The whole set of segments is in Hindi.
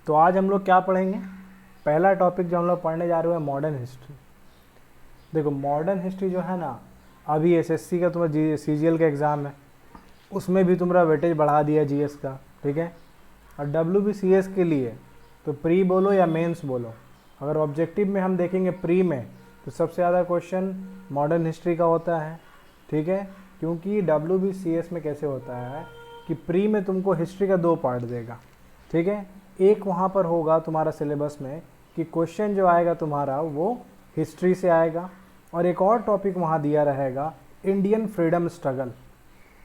तो आज हम लोग क्या पढ़ेंगे? पहला टॉपिक जो हम लोग पढ़ने जा रहे हैं मॉडर्न हिस्ट्री। देखो मॉडर्न हिस्ट्री जो है ना, अभी एसएससी का तुम्हारा सीजीएल का एग्ज़ाम है, उसमें भी तुम्हारा वेटेज बढ़ा दिया जीएस का, ठीक है। और डब्ल्यूबीसीएस के लिए तो प्री बोलो या मेंस बोलो, अगर ऑब्जेक्टिव में हम देखेंगे प्री में तो सबसे ज़्यादा क्वेश्चन मॉडर्न हिस्ट्री का होता है, ठीक है। क्योंकि डब्ल्यूबीसीएस में कैसे होता है कि प्री में तुमको हिस्ट्री का 2 पार्ट देगा, ठीक है। एक वहाँ पर होगा तुम्हारा सिलेबस में कि क्वेश्चन जो आएगा तुम्हारा वो हिस्ट्री से आएगा, और एक और टॉपिक वहाँ दिया रहेगा इंडियन फ्रीडम स्ट्रगल,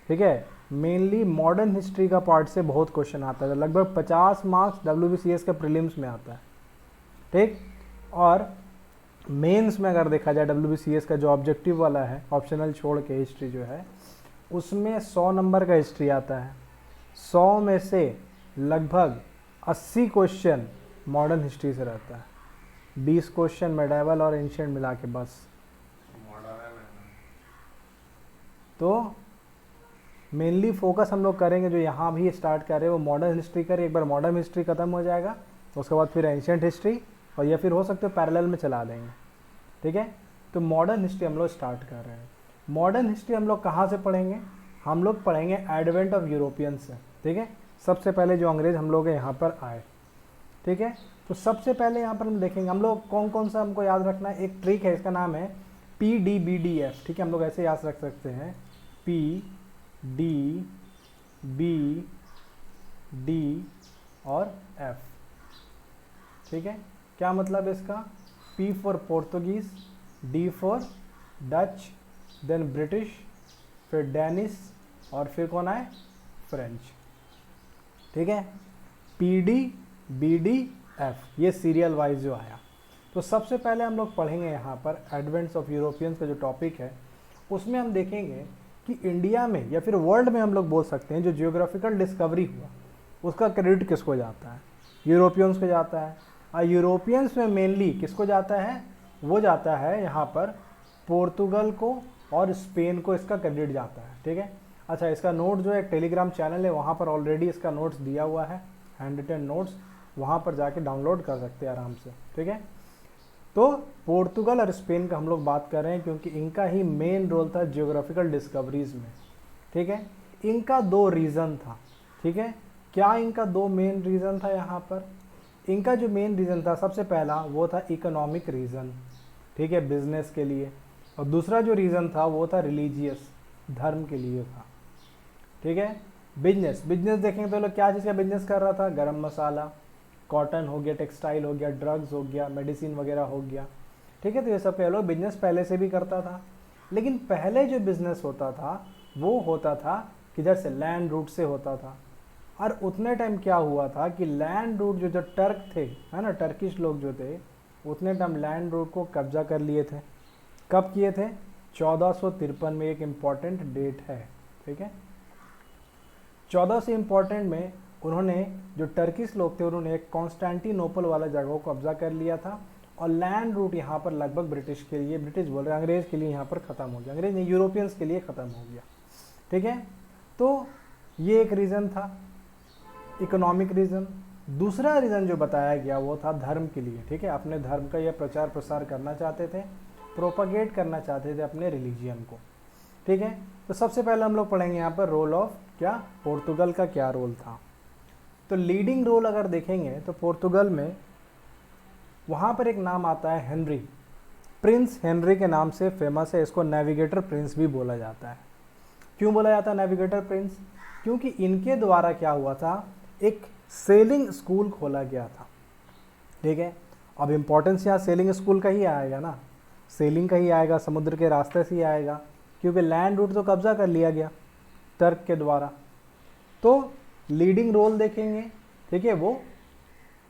ठीक है। मेनली मॉडर्न हिस्ट्री का पार्ट से बहुत क्वेश्चन आता है, लगभग 50 मार्क्स डब्ल्यूबीसीएस का प्रीलिम्स में आता है, ठीक। और मेंस में अगर देखा जाए डब्ल्यूबीसीएस का जो ऑब्जेक्टिव वाला है, ऑप्शनल छोड़ के हिस्ट्री जो है, उसमें 100 नंबर का हिस्ट्री आता है। 100 में से लगभग 80 क्वेश्चन मॉडर्न हिस्ट्री से रहता है, 20 क्वेश्चन मेडाइवल और एंशिएंट मिला के बस। तो मेनली फोकस हम लोग करेंगे, जो यहाँ भी स्टार्ट कर रहे हैं वो मॉडर्न हिस्ट्री करें। एक बार मॉडर्न हिस्ट्री खत्म हो जाएगा उसके बाद फिर एंशिएंट हिस्ट्री, और या फिर हो सकते हो पैरेलल में चला देंगे, ठीक है। तो मॉडर्न हिस्ट्री हम लोग स्टार्ट कर रहे हैं। मॉडर्न हिस्ट्री हम लोग कहाँ से पढ़ेंगे? हम लोग पढ़ेंगे एडवेंट ऑफ यूरोपियंस से, ठीक है। सबसे पहले जो अंग्रेज हम लोग यहाँ पर आए, ठीक है। तो सबसे पहले यहाँ पर हम देखेंगे हम लोग कौन कौन सा हमको याद रखना है। एक ट्रिक है, इसका नाम है PDBDF, ठीक है। हम लोग ऐसे याद रख सकते हैं PDBD और F, ठीक है। क्या मतलब है इसका? P for Portuguese, D for Dutch, then British, फिर डेनिश, और फिर कौन आए? फ्रेंच, ठीक है। PDBDF ये सीरियल वाइज जो आया। तो सबसे पहले हम लोग पढ़ेंगे यहाँ पर एडवेंट्स ऑफ यूरोपियंस का जो टॉपिक है, उसमें हम देखेंगे कि इंडिया में या फिर वर्ल्ड में हम लोग बोल सकते हैं जो जियोग्राफिकल डिस्कवरी हुआ उसका क्रेडिट किसको जाता है? यूरोपियंस को जाता है। और यूरोपियंस में मेनली किसको जाता है? वो जाता है यहाँ पर पोर्तुगल को और स्पेन को इसका क्रेडिट जाता है, ठीक है। अच्छा, इसका नोट जो है टेलीग्राम चैनल है, वहाँ पर ऑलरेडी इसका नोट्स दिया हुआ है, हैंड रिटन नोट्स, वहाँ पर जाके डाउनलोड कर सकते हैं आराम से, ठीक है। तो पोर्तुगल और स्पेन का हम लोग बात कर रहे हैं क्योंकि इनका ही मेन रोल था जियोग्राफिकल डिस्कवरीज में, ठीक है। इनका 2 रीज़न था, ठीक है। क्या इनका 2 मेन रीज़न था यहाँ पर? इनका जो मेन रीज़न था सबसे पहला वो था इकोनॉमिक रीज़न, ठीक है, बिजनेस के लिए। और दूसरा जो रीज़न था वो था रिलीजियस, धर्म के लिए था, ठीक है। बिजनेस देखेंगे तो लोग क्या चीज़ का बिजनेस कर रहा था? गरम मसाला, कॉटन हो गया, टेक्सटाइल हो गया, ड्रग्स हो गया, मेडिसिन वगैरह हो गया, ठीक है। तो ये सब कह लो बिजनेस पहले से भी करता था। लेकिन पहले जो बिजनेस होता था वो होता था किधर से? लैंड रूट से होता था। और उतने टाइम क्या हुआ था कि लैंड रूट जो टर्क थे, है ना, टर्किश लोग जो थे, उतने टाइम लैंड रूट को कब्जा कर लिए थे। कब किए थे? 1453 में, एक इम्पॉर्टेंट डेट है, ठीक है। 14 से इम्पॉर्टेंट में उन्होंने, जो टर्किश लोग थे, उन्होंने एक कॉन्स्टेंटिनोपल वाला जगह को कब्जा कर लिया था। और लैंड रूट यहाँ पर लगभग ब्रिटिश के लिए, ब्रिटिश बोल रहे हैं, अंग्रेज के लिए यहाँ पर ख़त्म हो गया, अंग्रेज नहीं, यूरोपियंस के लिए ख़त्म हो गया, ठीक है। तो ये एक रीज़न था, इकोनॉमिक रीज़न। दूसरा रीज़न जो बताया गया वो था धर्म के लिए, ठीक है। अपने धर्म का यह प्रचार प्रसार करना चाहते थे, प्रोपागेट करना चाहते थे अपने रिलीजियन को, ठीक है। तो सबसे पहले हम लोग पढ़ेंगे यहाँ पर रोल ऑफ क्या, पोर्तुगल का क्या रोल था। तो लीडिंग रोल अगर देखेंगे तो पोर्तुगल में वहाँ पर एक नाम आता है हेनरी, प्रिंस हेनरी के नाम से फेमस है। इसको नेविगेटर प्रिंस भी बोला जाता है। क्यों बोला जाता है नेविगेटर प्रिंस? क्योंकि इनके द्वारा क्या हुआ था, एक सेलिंग स्कूल खोला गया था, ठीक है। अब इम्पोर्टेंस यहाँ सेलिंग स्कूल का ही आएगा ना, सेलिंग का ही आएगा, समुद्र के रास्ते से ही आएगा, क्योंकि लैंड रूट तो कब्जा कर लिया गया टर्क के द्वारा। तो लीडिंग रोल देखेंगे, ठीक है, वो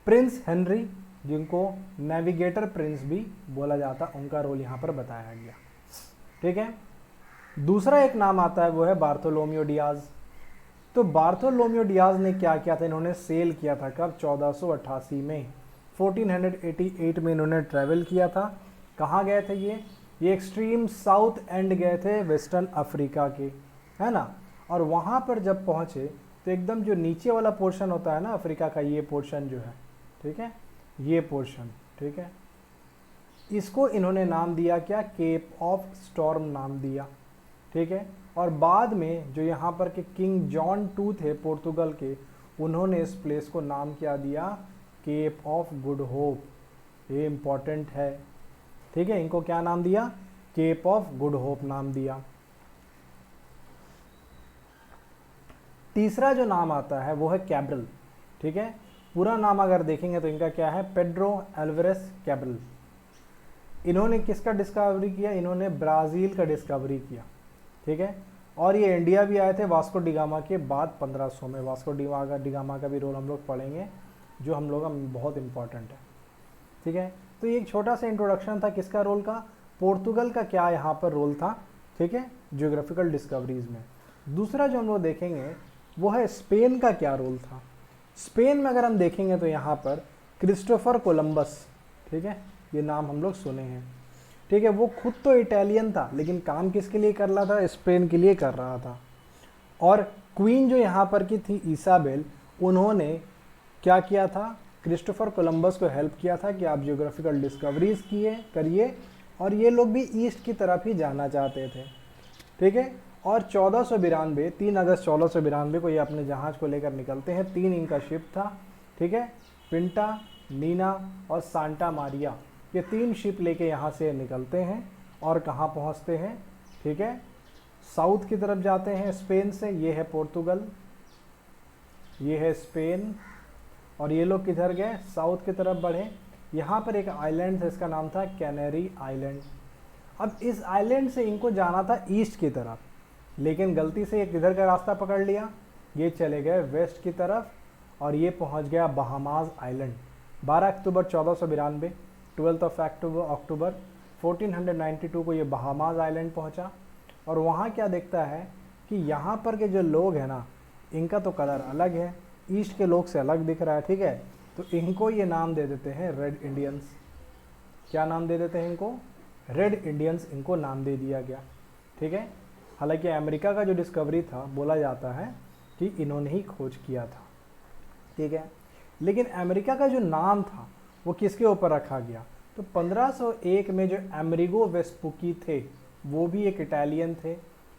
प्रिंस हेनरी, जिनको नेविगेटर प्रिंस भी बोला जाता, उनका रोल यहाँ पर बताया गया, ठीक है। दूसरा एक नाम आता है वो है बार्थोलोमियो डियाज। तो बार्थोलोमियो डियाज ने क्या किया था? इन्होंने सेल किया था कब? 1488 में, 1488 में इन्होंने ट्रैवल किया था। कहाँ गए थे ये एक्सट्रीम साउथ एंड गए थे, वेस्टर्न अफ्रीका के, है ना। और वहाँ पर जब पहुँचे तो एकदम जो नीचे वाला पोर्शन होता है ना अफ्रीका का, ये पोर्शन जो है, ठीक है, ये पोर्शन, ठीक है, इसको इन्होंने नाम दिया क्या, केप ऑफ स्टॉर्म नाम दिया, ठीक है। और बाद में जो यहाँ पर के किंग जॉन टू थे पोर्तुगल के, उन्होंने इस प्लेस को नाम क्या दिया, केप ऑफ गुड होप, ये इंपॉर्टेंट है, ठीक है। इनको क्या नाम दिया, केप ऑफ गुड होप नाम दिया। तीसरा जो नाम आता है वो है कैब्रल, ठीक है। पूरा नाम अगर देखेंगे तो इनका क्या है, पेड्रो एल्वारेस कैब्रल। इन्होंने किसका डिस्कवरी किया, इन्होंने ब्राज़ील का डिस्कवरी किया, ठीक है। और ये इंडिया भी आए थे वास्को डिगामा के बाद 1500 में। वास्को डिगामा का भी रोल हम लोग पढ़ेंगे, जो हम लोग का बहुत इंपॉर्टेंट है, ठीक है। तो ये एक छोटा सा इंट्रोडक्शन था किसका रोल का, पोर्तुगल का क्या यहाँ पर रोल था, ठीक है, जियोग्राफिकल डिस्कवरीज में। दूसरा जो हम लोग देखेंगे वो है स्पेन का क्या रोल था। स्पेन में अगर हम देखेंगे तो यहाँ पर क्रिस्टोफर कोलंबस, ठीक है, ये नाम हम लोग सुने हैं, ठीक है। वो खुद तो इटालियन था लेकिन काम किसके लिए कर रहा था, स्पेन के लिए कर रहा था। और क्वीन जो यहाँ पर की थी इसाबेल, उन्होंने क्या किया था, क्रिस्टोफर कोलंबस को हेल्प किया था कि आप जियोग्राफिकल डिस्कवरीज करिए, और ये लोग भी ईस्ट की तरफ ही जाना चाहते थे, ठीक है। और 1492 3 अगस्त 1492 को ये अपने जहाज़ को लेकर निकलते हैं। 3 इनका शिप था, ठीक है, पिंटा, नीना और सांता मारिया, ये 3 शिप लेके यहाँ से निकलते हैं और कहाँ पहुँचते हैं, ठीक है, साउथ की तरफ जाते हैं स्पेन से। ये है पोर्तुगल, ये है स्पेन, और ये लोग किधर गए, साउथ की तरफ बढ़े। यहाँ पर एक आइलैंड था, इसका नाम था कैनरी आइलैंड। अब इस आइलैंड से इनको जाना था ईस्ट की तरफ, लेकिन गलती से ये किधर का रास्ता पकड़ लिया, ये चले गए वेस्ट की तरफ, और ये पहुँच गया बहामास आइलैंड। 12 अक्टूबर 1492, 12 अक्टूबर 1492 को ये बहामास आइलैंड पहुँचा। और वहाँ क्या देखता है कि यहाँ पर के जो लोग हैं ना, इनका तो कलर अलग है, ईस्ट के लोग से अलग दिख रहा है, ठीक है। तो इनको ये नाम दे देते हैं रेड इंडियंस। क्या नाम दे देते हैं इनको, रेड इंडियंस इनको नाम दे दिया गया, ठीक है। हालांकि अमेरिका का जो डिस्कवरी था, बोला जाता है कि इन्होंने ही खोज किया था, ठीक है। लेकिन अमेरिका का जो नाम था वो किसके ऊपर रखा गया, तो 1501 में जो अमेरिगो वेस्पुकी थे, वो भी एक इटालियन थे।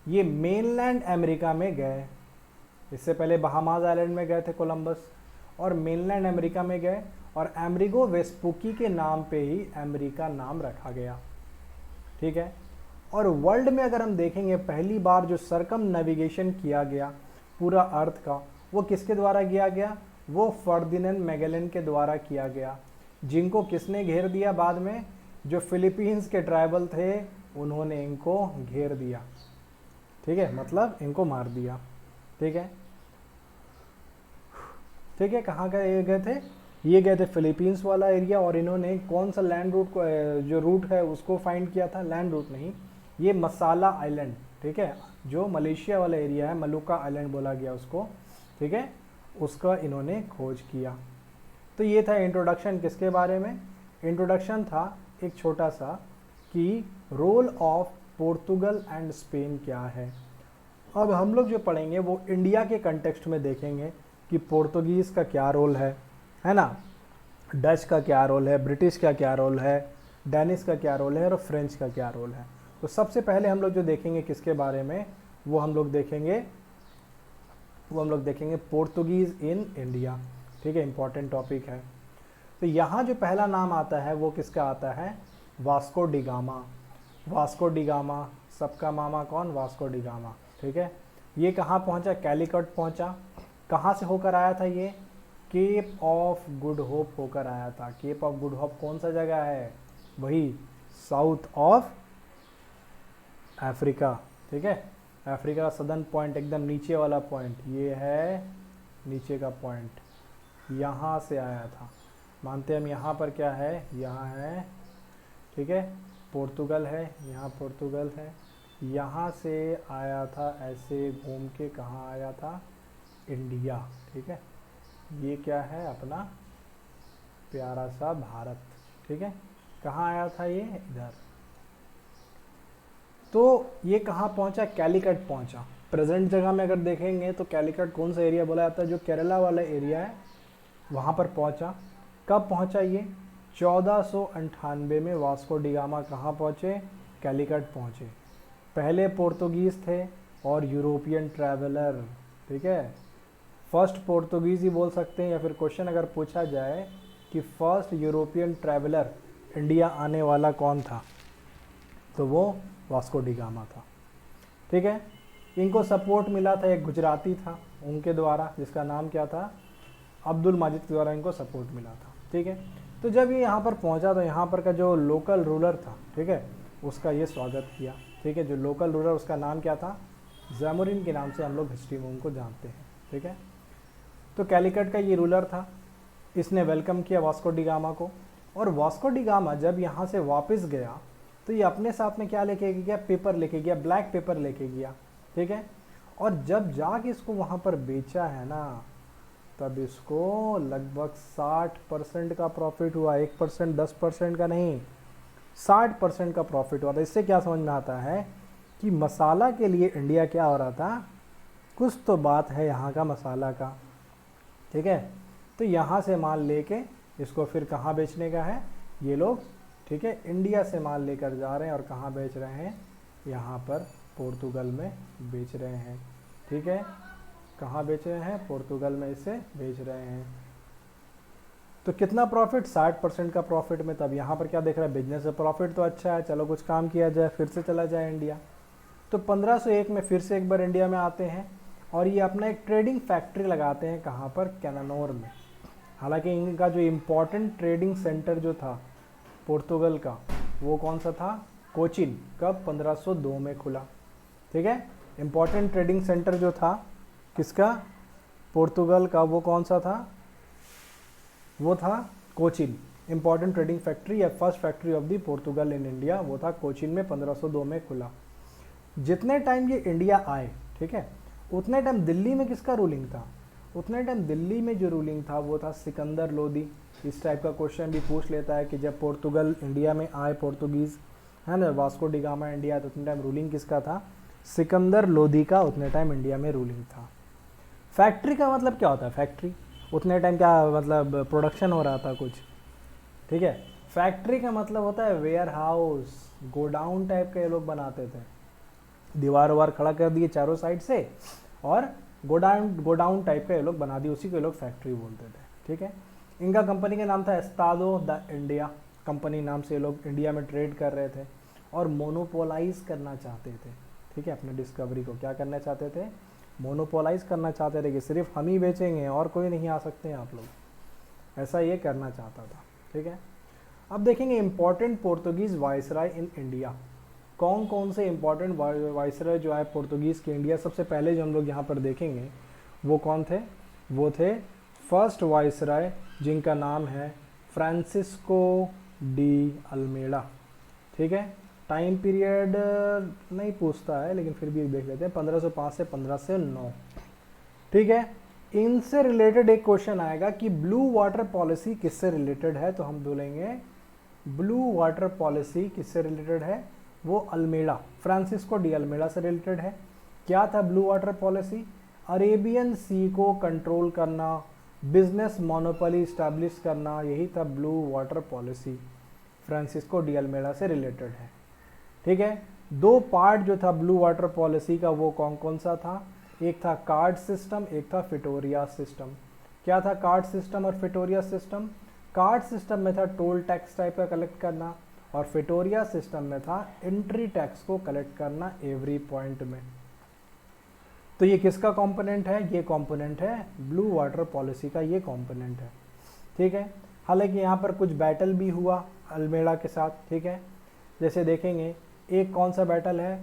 ये मेनलैंड अमेरिका में गए, इससे पहले बहामास आइलैंड में गए थे कोलंबस, और मेनलैंड अमेरिका में गए, और अमेरिगो वेस्पुकी के नाम पे ही अमेरिका नाम रखा गया, ठीक है। और वर्ल्ड में अगर हम देखेंगे, पहली बार जो सरकम नेविगेशन किया गया पूरा अर्थ का, वो किसके द्वारा किया गया, वो फर्डिनेंड मैगेलन के द्वारा किया गया, जिनको किसने घेर दिया बाद में, जो फिलीपींस के ट्राइबल थे उन्होंने इनको घेर दिया, ठीक है, मतलब इनको मार दिया, ठीक है, ठीक है। कहाँ गए थे, ये गए थे फिलीपींस वाला एरिया, और इन्होंने कौन सा लैंड रूट को, जो रूट है उसको फाइंड किया था, लैंड रूट नहीं, ये मसाला आइलैंड, ठीक है, जो मलेशिया वाला एरिया है, मलुका आइलैंड बोला गया उसको, ठीक है, उसका इन्होंने खोज किया। तो ये था इंट्रोडक्शन किसके बारे में, इंट्रोडक्शन था एक छोटा सा कि role of Portugal and Spain क्या है। अब हम लोग जो पढ़ेंगे वो इंडिया के कंटेक्स्ट में देखेंगे कि पोर्तुगीज़ का क्या रोल है ना, डच का क्या रोल है, ब्रिटिश का क्या रोल है, डेनिश का क्या रोल है, और फ्रेंच का क्या रोल है। तो सबसे पहले हम लोग जो देखेंगे किसके बारे में, वो हम लोग देखेंगे पोर्तुगीज़ इन इंडिया, ठीक है, इंपॉर्टेंट टॉपिक है। तो यहाँ जो पहला नाम आता है वो किसका आता है, वास्को डिगामा। वास्को डिगामा, सबका मामा कौन, वास्को डिगामा, ठीक है। ये कहाँ पहुँचा, कैलिकट पहुँचा। कहाँ से होकर आया था ये, केप ऑफ गुड होप होकर आया था। केप ऑफ गुड होप कौन सा जगह है, वही साउथ ऑफ अफ्रीका, ठीक है। अफ्रीका का सदर्न पॉइंट, एकदम नीचे वाला पॉइंट, ये है नीचे का पॉइंट, यहाँ से आया था। मानते हम यहाँ पर क्या है, यहाँ है, ठीक है, पोर्तुगल है, यहाँ पोर्तुगल है, यहाँ से आया था ऐसे घूम के, कहाँ आया था, इंडिया, ठीक है। ये क्या है, अपना प्यारा सा भारत, ठीक है। कहाँ आया था ये, इधर। तो ये कहाँ पहुँचा, कैलिकट पहुँचा। प्रेजेंट जगह में अगर देखेंगे तो कैलिकट कौन सा एरिया बोला जाता है, जो केरला वाला एरिया है, वहाँ पर पहुँचा। कब पहुंचा ये? 1498 में वास्को डी गामा कहाँ पहुँचे? कैलिकट पहुँचे। पहले पोर्तुगीज़ थे और यूरोपियन ट्रैवलर, ठीक है, फर्स्ट पोर्तुगीज़ ही बोल सकते हैं। या फिर क्वेश्चन अगर पूछा जाए कि फर्स्ट यूरोपियन ट्रैवलर इंडिया आने वाला कौन था, तो वो वास्को डी गामा था, ठीक है। इनको सपोर्ट मिला था एक गुजराती था उनके द्वारा, जिसका नाम क्या था? अब्दुल माजिद के द्वारा इनको सपोर्ट मिला था, ठीक है। तो जब ये यहाँ पर पहुँचा तो यहाँ पर का जो लोकल रूलर था, ठीक है, उसका ये स्वागत किया, ठीक है। जो लोकल रूलर, उसका नाम क्या था? जैमुरीन के नाम से हम लोग हिस्ट्री में उनको जानते हैं, ठीक है। तो कैलिकट का ये रूलर था, इसने वेलकम किया वास्को डी गामा को। और वास्को डी गामा जब यहाँ से वापस गया तो ये अपने साथ में क्या लेके गया? पेपर लेके गया, ब्लैक पेपर लेके गया, ठीक है। और जब जाके इसको वहाँ पर बेचा है ना, तब इसको लगभग 60% का प्रॉफिट हुआ। 1%, 10% का नहीं, 60% का प्रॉफिट हुआ था। इससे क्या समझ में आता है कि मसाला के लिए इंडिया क्या हो रहा था? कुछ तो बात है यहाँ का मसाला का, ठीक है। तो यहाँ से माल लेके इसको फिर कहाँ बेचने का है ये लोग, ठीक है। इंडिया से माल लेकर जा रहे हैं और कहाँ बेच रहे हैं? यहाँ पर पोर्तुगल में बेच रहे हैं, ठीक है। कहाँ बेच रहे हैं? पोर्तुगल में इसे बेच रहे हैं। तो कितना प्रॉफिट? 60% का प्रॉफिट में। तब यहाँ पर क्या देख रहा है? बिजनेस से प्रॉफिट तो अच्छा है, चलो कुछ काम किया जाए, फिर से चला जाए इंडिया। तो 1501 में फिर से एक बार इंडिया में आते हैं और ये अपना एक ट्रेडिंग फैक्ट्री लगाते हैं। कहाँ पर? कैनानोर में। हालांकि इनका जो इम्पोर्टेंट ट्रेडिंग सेंटर जो था पोर्तुगल का, वो कौन सा था? कोचिन। कब? 1502 में खुला, ठीक है। इम्पोर्टेंट ट्रेडिंग सेंटर जो था किसका? पोर्तुगल का, वो कौन सा था? वो था कोचिन। इम्पोर्टेंट ट्रेडिंग फैक्ट्री या first factory of the Portugal in India, वो था कोचिन में, 1502 में खुला। जितने टाइम ये इंडिया आए, ठीक है, उतने टाइम दिल्ली में किसका रूलिंग था? उतने टाइम दिल्ली में जो रूलिंग था वो था सिकंदर लोदी। इस टाइप का क्वेश्चन भी पूछ लेता है कि जब पोर्तुगल इंडिया में आए, पोर्तुगीज़, है ना, वास्को डी गामा इंडिया, तो उतने टाइम रूलिंग किसका था? सिकंदर लोदी का उतने टाइम इंडिया में रूलिंग था। फैक्ट्री का मतलब क्या होता है? फैक्ट्री उतने टाइम क्या मतलब प्रोडक्शन हो रहा था कुछ, ठीक है। फैक्ट्री का मतलब होता है वेयर हाउस, गोडाउन टाइप का ये लोग बनाते थे। दीवार वार खड़ा कर दिए चारों साइड से और गोडाउन टाइप का ये लोग बना दिए, उसी को ये लोग फैक्ट्री बोलते थे, ठीक है। इनका कंपनी का नाम था एस्तादो द इंडिया। कंपनी नाम से ये लोग इंडिया में ट्रेड कर रहे थे और मोनोपोलाइज करना चाहते थे, ठीक है। अपने डिस्कवरी को क्या करना चाहते थे? मोनोपोलाइज करना चाहते थे कि सिर्फ हम ही बेचेंगे और कोई नहीं आ सकते हैं आप लोग, ऐसा ये करना चाहता था, ठीक है। अब देखेंगे important Portuguese viceroy in India. कौन कौन से इंपॉर्टेंट वाइसराय जो है पोर्तुगीज़ के इंडिया, सबसे पहले जो हम लोग यहाँ पर देखेंगे वो कौन थे? वो थे फर्स्ट वाइसराय, जिनका नाम है फ्रांसिस्को डी अल्मेडा, ठीक है। टाइम पीरियड नहीं पूछता है लेकिन फिर भी देख लेते हैं, 1505 से 1509, ठीक है। इनसे रिलेटेड एक क्वेश्चन आएगा कि ब्लू वाटर पॉलिसी किससे रिलेटेड है, तो हम बोलेंगे ब्लू वाटर पॉलिसी किससे रिलेटेड है? वो अल्मेडा, फ्रांसिस्को डी अल्मेडा से रिलेटेड है। क्या था blue water policy? Arabian sea को कंट्रोल करना, बिजनेस मोनोपोली इस्टेब्लिश करना, यही था blue water policy, Francisco de Almeida से रिलेटेड है, ठीक है। दो पार्ट जो था ब्लू वाटर पॉलिसी का वो कौन कौन सा था? एक था कार्ड सिस्टम, एक था फिटोरिया सिस्टम। क्या था कार्ड सिस्टम और फिटोरिया सिस्टम? कार्ड सिस्टम में था टोल टैक्स टाइप का कलेक्ट करना और फिटोरिया सिस्टम में था एंट्री टैक्स को कलेक्ट करना एवरी पॉइंट में। तो ये किसका कंपोनेंट है? ये कंपोनेंट है ब्लू वाटर पॉलिसी का, ये कंपोनेंट है, ठीक है। हालांकि यहाँ पर कुछ बैटल भी हुआ अल्मेडा के साथ, ठीक है। जैसे देखेंगे एक कौन सा बैटल है?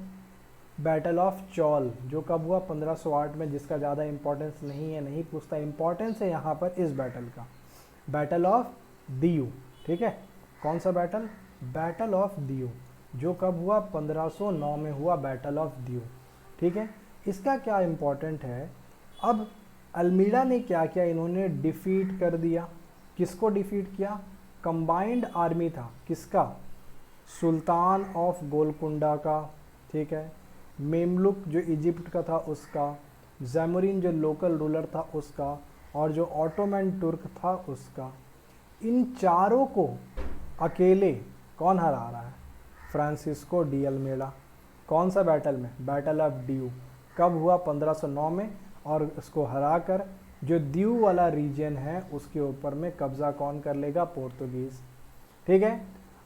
बैटल ऑफ चौल, जो कब हुआ? 1508 में, जिसका ज़्यादा इंपॉर्टेंस नहीं है, नहीं पूछता। इंपॉर्टेंस है यहाँ पर इस बैटल का, बैटल ऑफ दियू, ठीक है। कौन सा बैटल? बैटल ऑफ दियू, जो कब हुआ? 1509 में हुआ बैटल ऑफ दियू, ठीक है। इसका क्या इम्पोर्टेंट है? अब अल्मीडा ने क्या किया? इन्होंने डिफीट कर दिया। किसको डिफीट किया? कंबाइंड आर्मी था किसका? सुल्तान ऑफ गोलकुंडा का, ठीक है। मेमलुक जो इजिप्ट का था उसका, जैमुरीन जो लोकल रूलर था उसका, और जो ऑटोमन तुर्क था उसका। इन चारों को अकेले कौन हरा रहा है? Francisco de Almeida. कौन सा बैटल में? Battle of Diu. कब हुआ? 1509 में। और उसको हराकर जो द्यू वाला रीजन है उसके ऊपर में कब्जा कौन कर लेगा? पोर्तुगीज। ठीक है।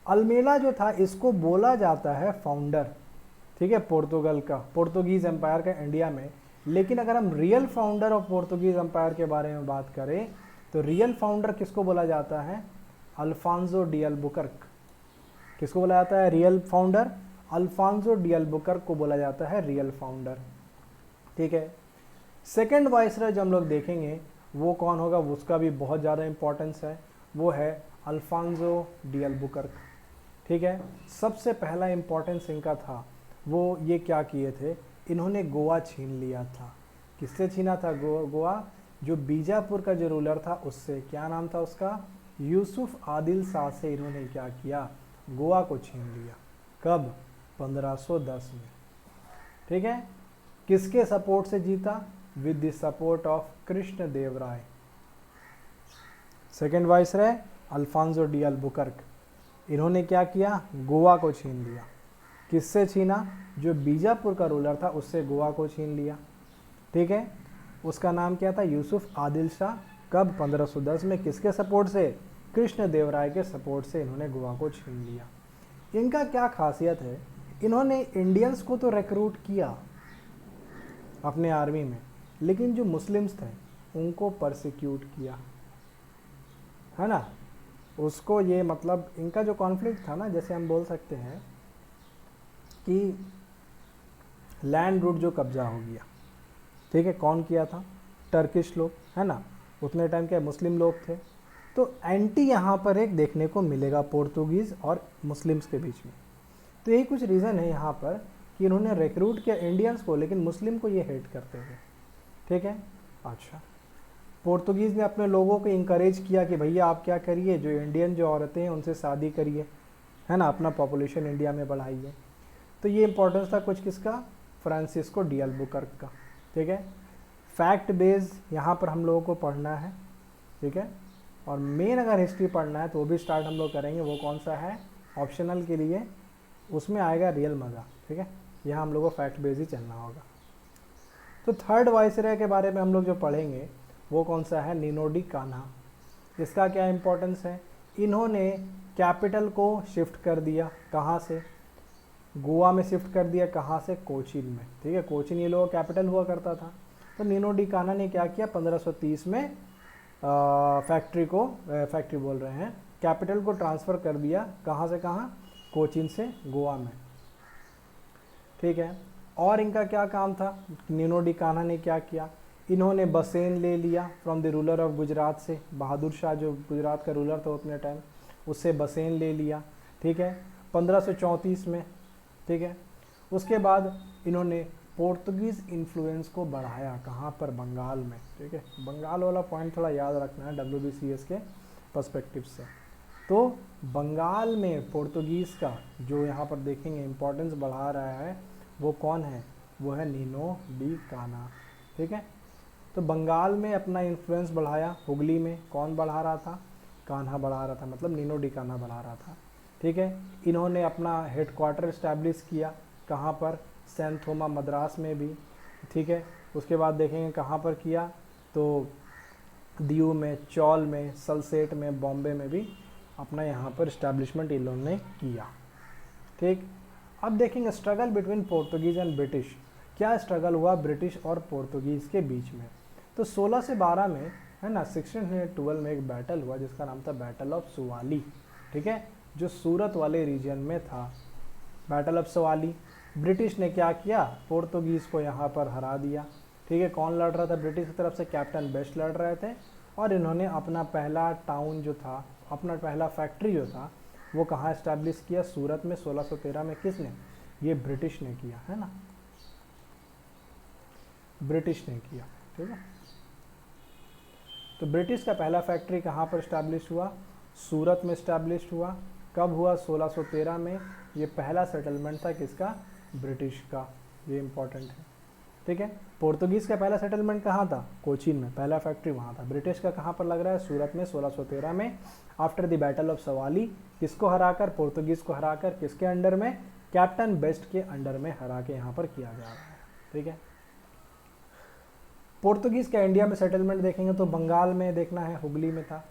अल्मेडा जो था इसको बोला जाता है फाउंडर, ठीक है, पोर्तुगल का, पोर्तुगीज एम्पायर का इंडिया में। लेकिन अगर हम real founder of Portuguese empire के बारे में बात करें तो रियल फाउंडर किसको बोला जाता है? Alfonso de Albuquerque. किसको बोला जाता है real founder? Alfonso de Albuquerque को बोला जाता है रियल फाउंडर। ठीक है। सेकंड वाइसरॉय जो हम लोग देखेंगे वो कौन होगा, उसका भी बहुत ज़्यादा इंपॉर्टेंस है, वो है अल्फांसो डी अल्बुकर्क। ठीक है। सबसे पहला इंपॉर्टेंस इनका था, वो ये क्या किए थे, इन्होंने गोवा छीन लिया था। किससे छीना था? गोवा जो बीजापुर का जो रूलर था उससे। क्या नाम था उसका? यूसुफ आदिल शाह से इन्होंने क्या किया? गोवा को छीन लिया। कब? 1510 में। ठीक है। किसके सपोर्ट से जीता? With the support of Krishna Deva Raya. Second viceroy Alfonso de Albuquerque. इन्होंने क्या किया? गोवा को छीन लिया। किससे छीना? जो बीजापुर का रूलर था उससे गोवा को छीन लिया। ठीक है। उसका नाम क्या था? यूसुफ आदिल शाह। कब? 1510 में। किसके सपोर्ट से? कृष्ण देव राय के सपोर्ट से इन्होंने गोवा को छीन लिया। इनका क्या खासियत है? इन्होंने इंडियंस को तो रिक्रूट किया अपने आर्मी में, लेकिन जो मुस्लिम्स थे उनको परसिक्यूट किया, है ना। उसको ये मतलब इनका जो कॉन्फ्लिक्ट था ना, जैसे हम बोल सकते हैं कि लैंड रूट जो कब्जा हो गया, ठीक है, कौन किया था? टर्किश लोग, है ना। उतने टाइम के मुस्लिम लोग थे, तो एंटी यहाँ पर एक देखने को मिलेगा पोर्तुगीज़ और मुस्लिम्स के बीच में। तो यही कुछ रीज़न है यहाँ पर कि इन्होंने रिक्रूट किया इंडियंस को, लेकिन मुस्लिम को ये हेट करते थे। ठीक है। अच्छा, पोर्तुगीज़ ने अपने लोगों को इंकरेज किया कि भैया आप क्या करिए, जो इंडियन जो औरतें हैं उनसे शादी करिए, है ना, अपना पॉपुलेशन इंडिया में बढ़ाइए। तो ये इंपॉर्टेंस था कुछ किसका? फ्रांसिस्को डी अल्बुकर्क का। ठीक है। फैक्ट बेस्ड यहाँ पर हम लोगों को पढ़ना है। ठीक है। और मेन अगर हिस्ट्री पढ़ना है तो वो भी स्टार्ट हम लोग करेंगे। वो कौन सा है? ऑप्शनल के लिए, उसमें आएगा रियल मज़ा। ठीक है। यहाँ हम लोग को फैक्ट बेस्ड ही चलना होगा। तो थर्ड वाइसरॉय के बारे में हम लोग जो पढ़ेंगे वो कौन सा है? Nino D Kanha. इसका क्या इंपॉर्टेंस है? इन्होंने कैपिटल को शिफ्ट कर दिया। कहाँ से? गोवा में शिफ्ट कर दिया। कहाँ से? कोचीन में। ठीक है। कोचीन ये लोगों का कैपिटल हुआ करता था। तो नीनो डी कान्हा ने क्या किया? 1530 में फैक्ट्री बोल रहे हैं, कैपिटल को ट्रांसफ़र कर दिया। कहाँ से कहाँ? कोचीन से गोवा में। ठीक है। और इनका क्या काम था? नीनो डी कान्हा ने क्या किया? इन्होंने बसेन ले लिया from the ruler of Gujarat से। बहादुर शाह जो गुजरात का रूलर था उतने टाइम, उससे बसेन ले लिया। ठीक है। 1534 में। ठीक है। उसके बाद इन्होंने पोर्तुगीज़ इन्फ्लुएंस को बढ़ाया। कहाँ पर? बंगाल में। ठीक है। बंगाल वाला पॉइंट थोड़ा याद रखना है WBCS के पर्सपेक्टिव से। तो बंगाल में पोर्तुगीज़ का जो यहाँ पर देखेंगे इम्पोर्टेंस बढ़ा रहा है वो कौन है? वो है नीनो डी कान्हा। ठीक है। तो बंगाल में अपना इन्फ्लुएंस बढ़ाया। हुगली में कौन बढ़ा रहा था? कान्हा बढ़ा रहा था, मतलब नीनो डी कान्हा बढ़ा रहा था। ठीक है। इन्होंने अपना हेडक्वार्टर इस्टेब्लिश किया। कहाँ पर? सैन थोमा मद्रास में भी। ठीक है। उसके बाद देखेंगे कहाँ पर किया, तो दीव में, चौल में, सलसेट में, बॉम्बे में भी अपना यहाँ पर इस्टेब्लिशमेंट इन लोगों ने किया। ठीक। अब देखेंगे struggle between Portuguese and British. क्या स्ट्रगल हुआ ब्रिटिश और पोर्तुगीज़ के बीच में? तो 16 से 12 में, है ना, 1612 में एक बैटल हुआ जिसका नाम था बैटल ऑफ सुवाली। ठीक है। जो सूरत वाले रीजन में था। Battle of Suvali. ब्रिटिश ने क्या किया? पोर्तुगीज़ को यहाँ पर हरा दिया। ठीक है। कौन लड़ रहा था ब्रिटिश की तरफ से? कैप्टन बेस्ट लड़ रहे थे। और इन्होंने अपना पहला टाउन जो था, अपना पहला फैक्ट्री जो था, वो कहाँ इस्टेब्लिश किया? सूरत में। 1613 में। किसने? ये ब्रिटिश ने किया, है ना, ब्रिटिश ने किया। ठीक है। तो ब्रिटिश का पहला फैक्ट्री कहाँ पर इस्टेब्लिश हुआ? सूरत में इस्टेब्लिश हुआ। कब हुआ? 1613 में। ये पहला सेटलमेंट था किसका? ब्रिटिश का। ये इम्पोर्टेंट है। ठीक है। पोर्तुगीज़ का पहला सेटलमेंट कहाँ था? कोचीन में, पहला फैक्ट्री वहाँ था। ब्रिटिश का कहाँ पर लग रहा है? सूरत में 1613 में, आफ्टर द बैटल ऑफ सवाली। किसको हराकर? पोर्तुगीज़ को हराकर। किसके अंडर में? कैप्टन बेस्ट के अंडर में हरा के यहाँ पर किया जा रहा है, ठीक है। पोर्तुगीज़ का इंडिया में सेटलमेंट देखेंगे तो बंगाल में देखना है, हुगली में था,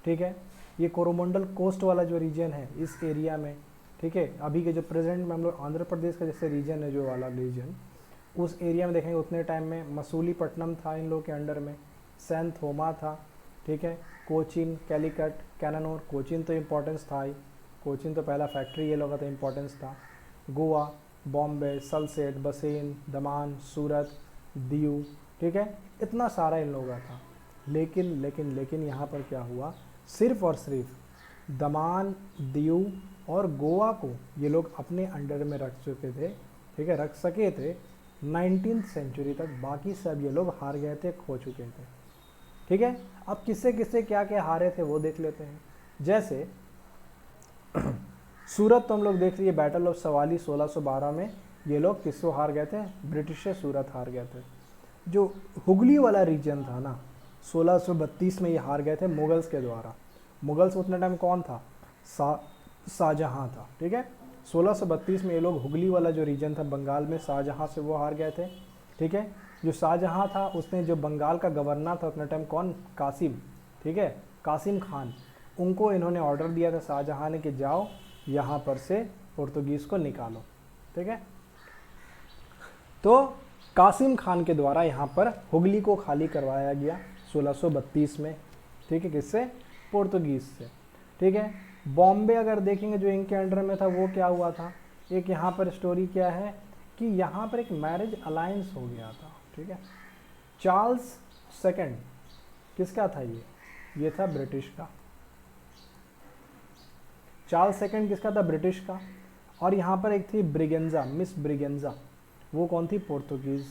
ठीक है। ये कोरोमंडल कोस्ट वाला जो रीजन है इस एरिया में, ठीक है। अभी के जो प्रेजेंट में हम लोग आंध्र प्रदेश का जैसे रीजन है, जो वाला रीजन, उस एरिया में देखेंगे उतने टाइम में मसूलीपट्टनम था इन लोग के अंडर में, सैन थोमा था, ठीक है। कोचीन, कैलीकट, कैनानोर। कोचीन तो इम्पोर्टेंस था ही, कोचीन तो पहला फैक्ट्री ये लोगों का तो इम्पोर्टेंस था। गोवा, बॉम्बे, सलसेट, बसेन, दमान, सूरत, दीव, ठीक है। इतना सारा इन लोगों का था। लेकिन लेकिन लेकिन यहाँ पर क्या हुआ? सिर्फ और सिर्फ दमान, दीव और गोवा को ये लोग अपने अंडर में रख चुके थे, ठीक है, रख सके थे 19th सेंचुरी तक। बाकी सब ये लोग हार गए थे, खो चुके थे, ठीक है। अब किससे किससे क्या क्या हारे थे वो देख लेते हैं। जैसे सूरत तो हम लोग देख लिए, बैटल ऑफ सवाली 1612 में ये लोग किसको हार गए थे? ब्रिटिश से सूरत हार गए थे। जो हुगली वाला रीजन था ना, 1632 में ये हार गए थे मुगल्स के द्वारा। मुगल्स उतने टाइम कौन था? शाहजहाँ था, ठीक है। 1632 में ये लोग हुगली वाला जो रीजन था बंगाल में, शाहजहाँ से वो हार गए थे, ठीक है। जो शाहजहाँ था उसने जो बंगाल का गवर्नर था उतने टाइम कौन? कासिम, ठीक है, कासिम खान। उनको इन्होंने ऑर्डर दिया था शाहजहाँ ने कि जाओ यहाँ पर से पोर्तुगीज़ को निकालो, ठीक है। तो कासिम खान के द्वारा यहाँ पर हुगली को खाली करवाया गया 1632 में, ठीक है। किससे? पोर्तुगीज़ से, ठीक है। बॉम्बे अगर देखेंगे जो इनके अंडर में था वो क्या हुआ था? एक यहाँ पर स्टोरी क्या है कि यहाँ पर एक मैरिज अलायंस हो गया था, ठीक है। चार्ल्स सेकंड किसका था? ये था ब्रिटिश का। चार्ल्स सेकंड किसका था? ब्रिटिश का। और यहाँ पर एक थी ब्रिगेंजा, मिस ब्रिगेंजा, वो कौन थी? पोर्तुगीज़,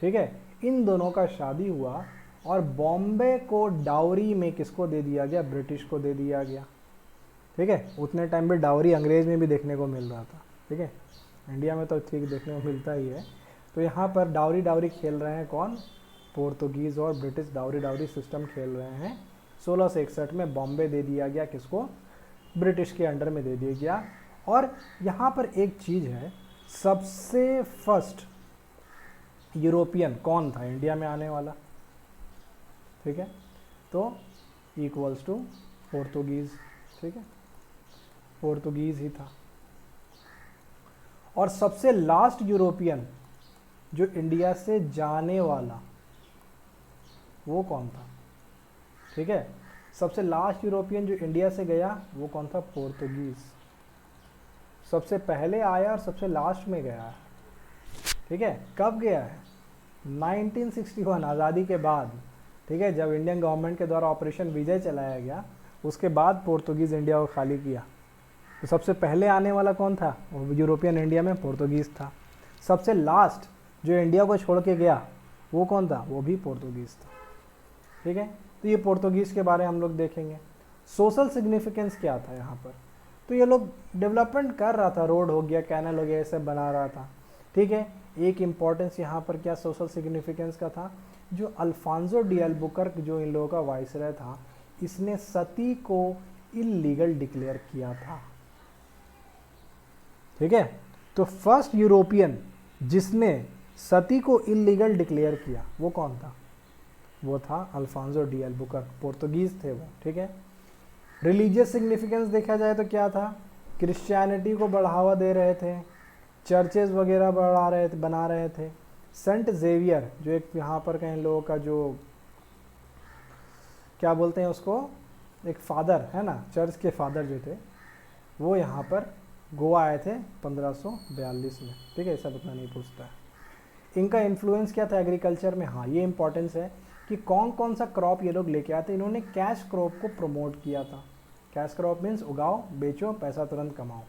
ठीक है। इन दोनों का शादी हुआ और बॉम्बे को डाउरी में किसको दे दिया गया? ब्रिटिश को दे दिया गया, ठीक है। उतने टाइम पे डाउरी अंग्रेज में भी देखने को मिल रहा था, ठीक है। इंडिया में तो ठीक देखने को मिलता ही है। तो यहाँ पर डाउरी डाउरी खेल रहे हैं कौन? पोर्तुगीज़ और ब्रिटिश डाउरी डाउरी सिस्टम खेल रहे हैं। 1661 में बॉम्बे दे दिया गया किसको? ब्रिटिश के अंडर में दे दिया गया। और यहाँ पर एक चीज़ है, सबसे फर्स्ट यूरोपियन कौन था इंडिया में आने वाला? ठीक है, तो इक्वल्स टू पोर्तुगीज़, ठीक है, पोर्तुगीज़ ही था। और सबसे लास्ट यूरोपियन जो इंडिया से जाने वाला वो कौन था? ठीक है, सबसे लास्ट यूरोपियन जो इंडिया से गया वो कौन था? पोर्तुगीज़। सबसे पहले आया और सबसे लास्ट में गया है, ठीक है। कब गया है? 1961 आज़ादी के बाद, ठीक है, जब इंडियन गवर्नमेंट के द्वारा ऑपरेशन विजय चलाया गया उसके बाद पोर्तुगीज़ इंडिया को खाली किया। तो सबसे पहले आने वाला कौन था? यूरोपियन इंडिया में पोर्तुगीज़ था। सबसे लास्ट जो इंडिया को छोड़ के गया वो कौन था? वो भी पोर्तुगीज़ था, ठीक है। तो ये पोर्तुगीज़ के बारे में हम लोग देखेंगे। सोशल सिग्निफिकेंस क्या था यहाँ पर? तो ये लोग डेवलपमेंट कर रहा था, रोड हो गया, कैनल हो गया, ये सब बना रहा था, ठीक है। एक इम्पॉर्टेंस यहाँ पर क्या सोशल सिग्निफिकेंस का था? जो अल्फांसो डी अल्बुकर्क जो इन लोगों का वाइसरॉय था, इसने सती को इल्लीगल डिक्लेयर किया था, ठीक है। तो फर्स्ट यूरोपियन जिसने सती को इल्लीगल डिक्लेयर किया वो कौन था? वो था अल्फांसो डी अल्बुकर्क, पोर्तुगीज़ थे वो, ठीक है। रिलीजियस सिग्निफिकेंस देखा जाए तो क्या था? क्रिश्चियनिटी को बढ़ावा दे रहे थे, चर्चेज वगैरह बना रहे थे। सेंट जेवियर जो एक यहाँ पर कहीं लोगों का जो क्या बोलते हैं उसको, एक फादर है ना, चर्च के फादर जो थे वो यहाँ पर गोवा आए थे 1542 में, ठीक है। सब उतना नहीं पूछता है। इनका इन्फ्लुएंस क्या था एग्रीकल्चर में? हाँ, ये इंपॉर्टेंस है कि कौन कौन सा क्रॉप ये लोग लेके आते। इन्होंने कैश क्रॉप को प्रमोट किया था। कैश क्रॉप मीन्स उगाओ, बेचो, पैसा तुरंत कमाओ,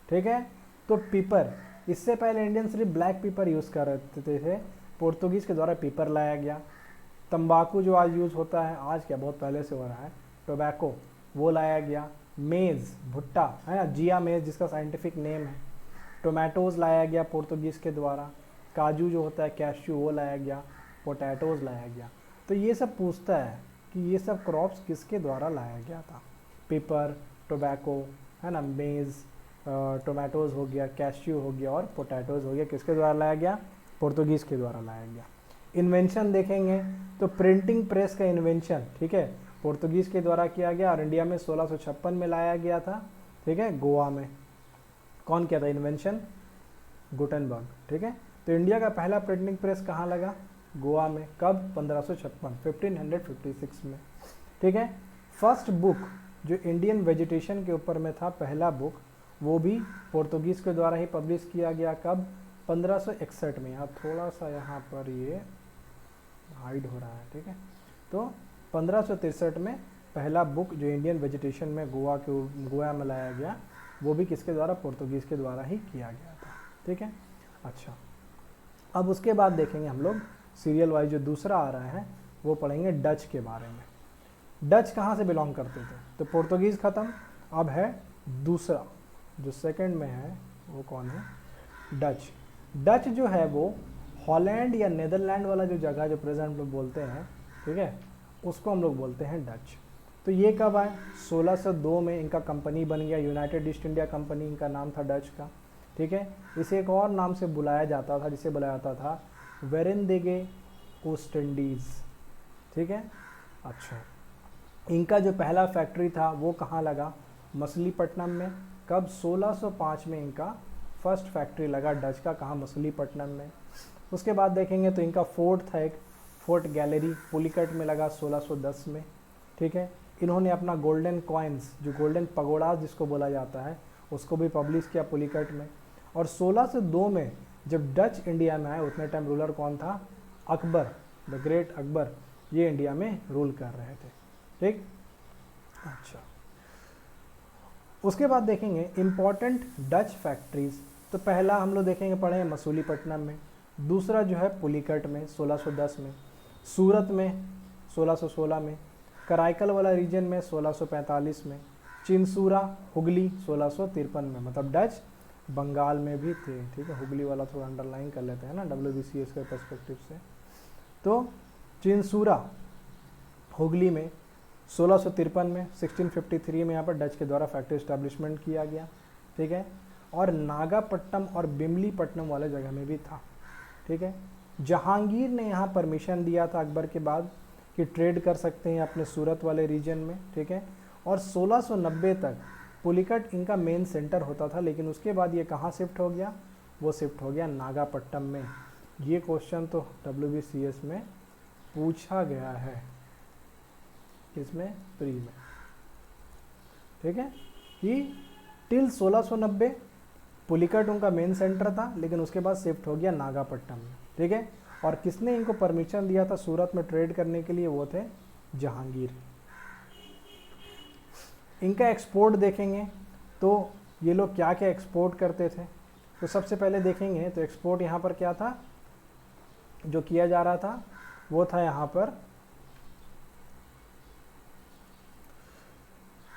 ठीक है। तो पीपर, इससे पहले इंडियन सिर्फ ब्लैक पीपर यूज़ कर रहे थे, पोर्तुगीज़ के द्वारा पीपर लाया गया। तंबाकू जो आज यूज़ होता है, आज क्या बहुत पहले से हो रहा है, टोबैको, वो लाया गया। मेज़, भुट्टा है ना, जिया मेज़ जिसका साइंटिफिक नेम है। टोमेटोज़ लाया गया पोर्तुगीज़ के द्वारा। काजू जो होता है कैश्यू वो लाया गया, पोटैटोज लाया गया। तो ये सब पूछता है कि ये सब क्रॉप्स किसके द्वारा लाया गया था। पेपर, टोबैको, है ना, मेज़, टोमेटोज़ हो गया, कैश्यू हो गया और पोटैटोज़ हो गया, किसके द्वारा लाया गया, पोर्तुगीज़ के द्वारा लाया गया। इन्वेंशन देखेंगे तो प्रिंटिंग प्रेस का इन्वेंशन, ठीक है, पोर्तुगीज़ के द्वारा किया गया और इंडिया में 1656 में लाया गया था, ठीक है, गोवा में। कौन किया था इन्वेंशन? गुटेनबर्ग, ठीक है। तो इंडिया का पहला प्रिंटिंग प्रेस कहाँ लगा? गोवा में। कब? 1556, 1556 में, ठीक है। फर्स्ट बुक जो इंडियन वेजिटेशन के ऊपर में था, पहला बुक, वो भी पोर्तुगीज़ के द्वारा ही पब्लिश किया गया। कब? 1561 में। यहाँ थोड़ा सा यहाँ पर ये हाइड हो रहा है, ठीक है। तो 1563 में पहला बुक जो इंडियन वेजिटेशन में गोवा में लाया गया, वो भी किसके द्वारा? पोर्तुगीज़ के द्वारा ही किया गया था, ठीक है। अच्छा, अब उसके बाद देखेंगे हम लोग सीरियल वाइज जो दूसरा आ रहा है वो पढ़ेंगे डच के बारे में। डच कहाँ से बिलोंग करते थे? तो पोर्तुगीज़ ख़त्म, अब है दूसरा जो सेकंड में है वो कौन है? डच। डच जो है वो हॉलैंड या नीदरलैंड वाला जो जगह जो प्रेजेंट लोग बोलते हैं, ठीक है, उसको हम लोग बोलते हैं डच। तो ये कब आए? 1602 में इनका कंपनी बन गया, यूनाइटेड ईस्ट इंडिया कंपनी इनका नाम था डच का, ठीक है। इसे एक और नाम से बुलाया जाता था, जिसे बुलाया जाता था वेरेंदेगे ओस्ट इंडीज़, ठीक है। अच्छा, इनका जो पहला फैक्ट्री था वो कहाँ लगा? मछलीपट्टनम में। कब? 1605 में इनका फर्स्ट फैक्ट्री लगा डच का, कहाँ? मछलीपट्टनम में। उसके बाद देखेंगे तो इनका फोर्ट था, एक फोर्ट गैलरी पुलिकट में लगा 1610 में, ठीक है। इन्होंने अपना गोल्डन कॉइन्स, जो गोल्डन पगोड़ाज जिसको बोला जाता है, उसको भी पब्लिश किया पुलिकट में। और 1602 में जब डच इंडिया में आए, उतने टाइम रूलर कौन था? अकबर, द ग्रेट अकबर, ये इंडिया में रूल कर रहे थे, ठीक। अच्छा, उसके बाद देखेंगे इम्पॉर्टेंट डच फैक्ट्रीज। तो पहला हम लोग देखेंगे, पढ़े मसूलीपट्टनम में, दूसरा जो है पुलिकट में 1610 में, सूरत में 1616 में, कराईकल वाला रीजन में 1645 में, चिंसूरा हुगली 1653 में। मतलब डच बंगाल में भी थे, ठीक है। हुगली वाला थोड़ा अंडरलाइन कर लेते हैं ना WBCS के पर्सपेक्टिव से। तो चिंसूरा हुगली में 1653 में, 1653 में यहाँ पर डच के द्वारा फैक्ट्री इस्टेब्लिशमेंट किया गया, ठीक है। और नागापट्टनम और बिमलीपट्टनम वाले जगह में भी था, ठीक है। जहांगीर ने यहाँ परमिशन दिया था अकबर के बाद कि ट्रेड कर सकते हैं अपने सूरत वाले रीजन में, ठीक है। और 1690 तक पुलिकट इनका मेन सेंटर होता था, लेकिन उसके बाद ये कहाँ शिफ्ट हो गया? वो शिफ्ट हो गया नागापट्टनम में। ये क्वेश्चन तो WBCS में पूछा गया है, इसमें प्री में, ठीक है, कि टिल 1690 पुलिकट उनका मेन सेंटर था, लेकिन उसके बाद शिफ्ट हो गया नागापट्टनम में, ठीक है। और किसने इनको परमिशन दिया था सूरत में ट्रेड करने के लिए? वो थे जहांगीर। इनका एक्सपोर्ट देखेंगे तो ये लोग क्या क्या एक्सपोर्ट करते थे। तो सबसे पहले देखेंगे तो एक्सपोर्ट यहाँ पर क्या था जो किया जा रहा था? वो था यहाँ पर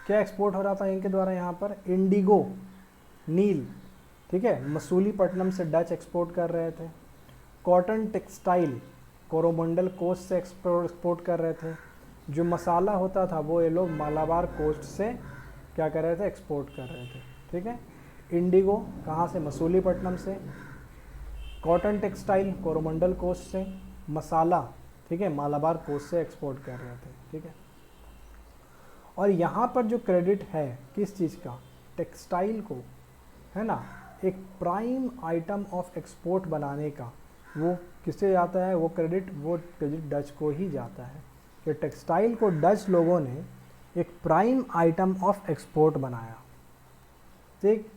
क्या एक्सपोर्ट हो रहा था इनके द्वारा? यहाँ पर इंडिगो, नील, ठीक है, मसूलीपट्टनम से डच एक्सपोर्ट कर रहे थे। कॉटन टेक्सटाइल कोरोमंडल कोस्ट से एक्सपोर्ट कर रहे थे। जो मसाला होता था वो ये लोग मालाबार कोस्ट से क्या कर रहे थे? एक्सपोर्ट कर रहे थे, ठीक है। इंडिगो कहाँ से? मसूलीपट्टनम से। कॉटन टेक्सटाइल कोरोमंडल कोस्ट से। मसाला, ठीक है, मालाबार कोस्ट से एक्सपोर्ट कर रहे थे, ठीक है। और यहाँ पर जो क्रेडिट है किस चीज़ का? टेक्सटाइल को, है ना, एक प्राइम आइटम ऑफ एक्सपोर्ट बनाने का, वो किससे जाता है? वो क्रेडिट डच को ही जाता है कि टेक्सटाइल को डच लोगों ने एक प्राइम आइटम ऑफ एक्सपोर्ट बनाया, ठीक।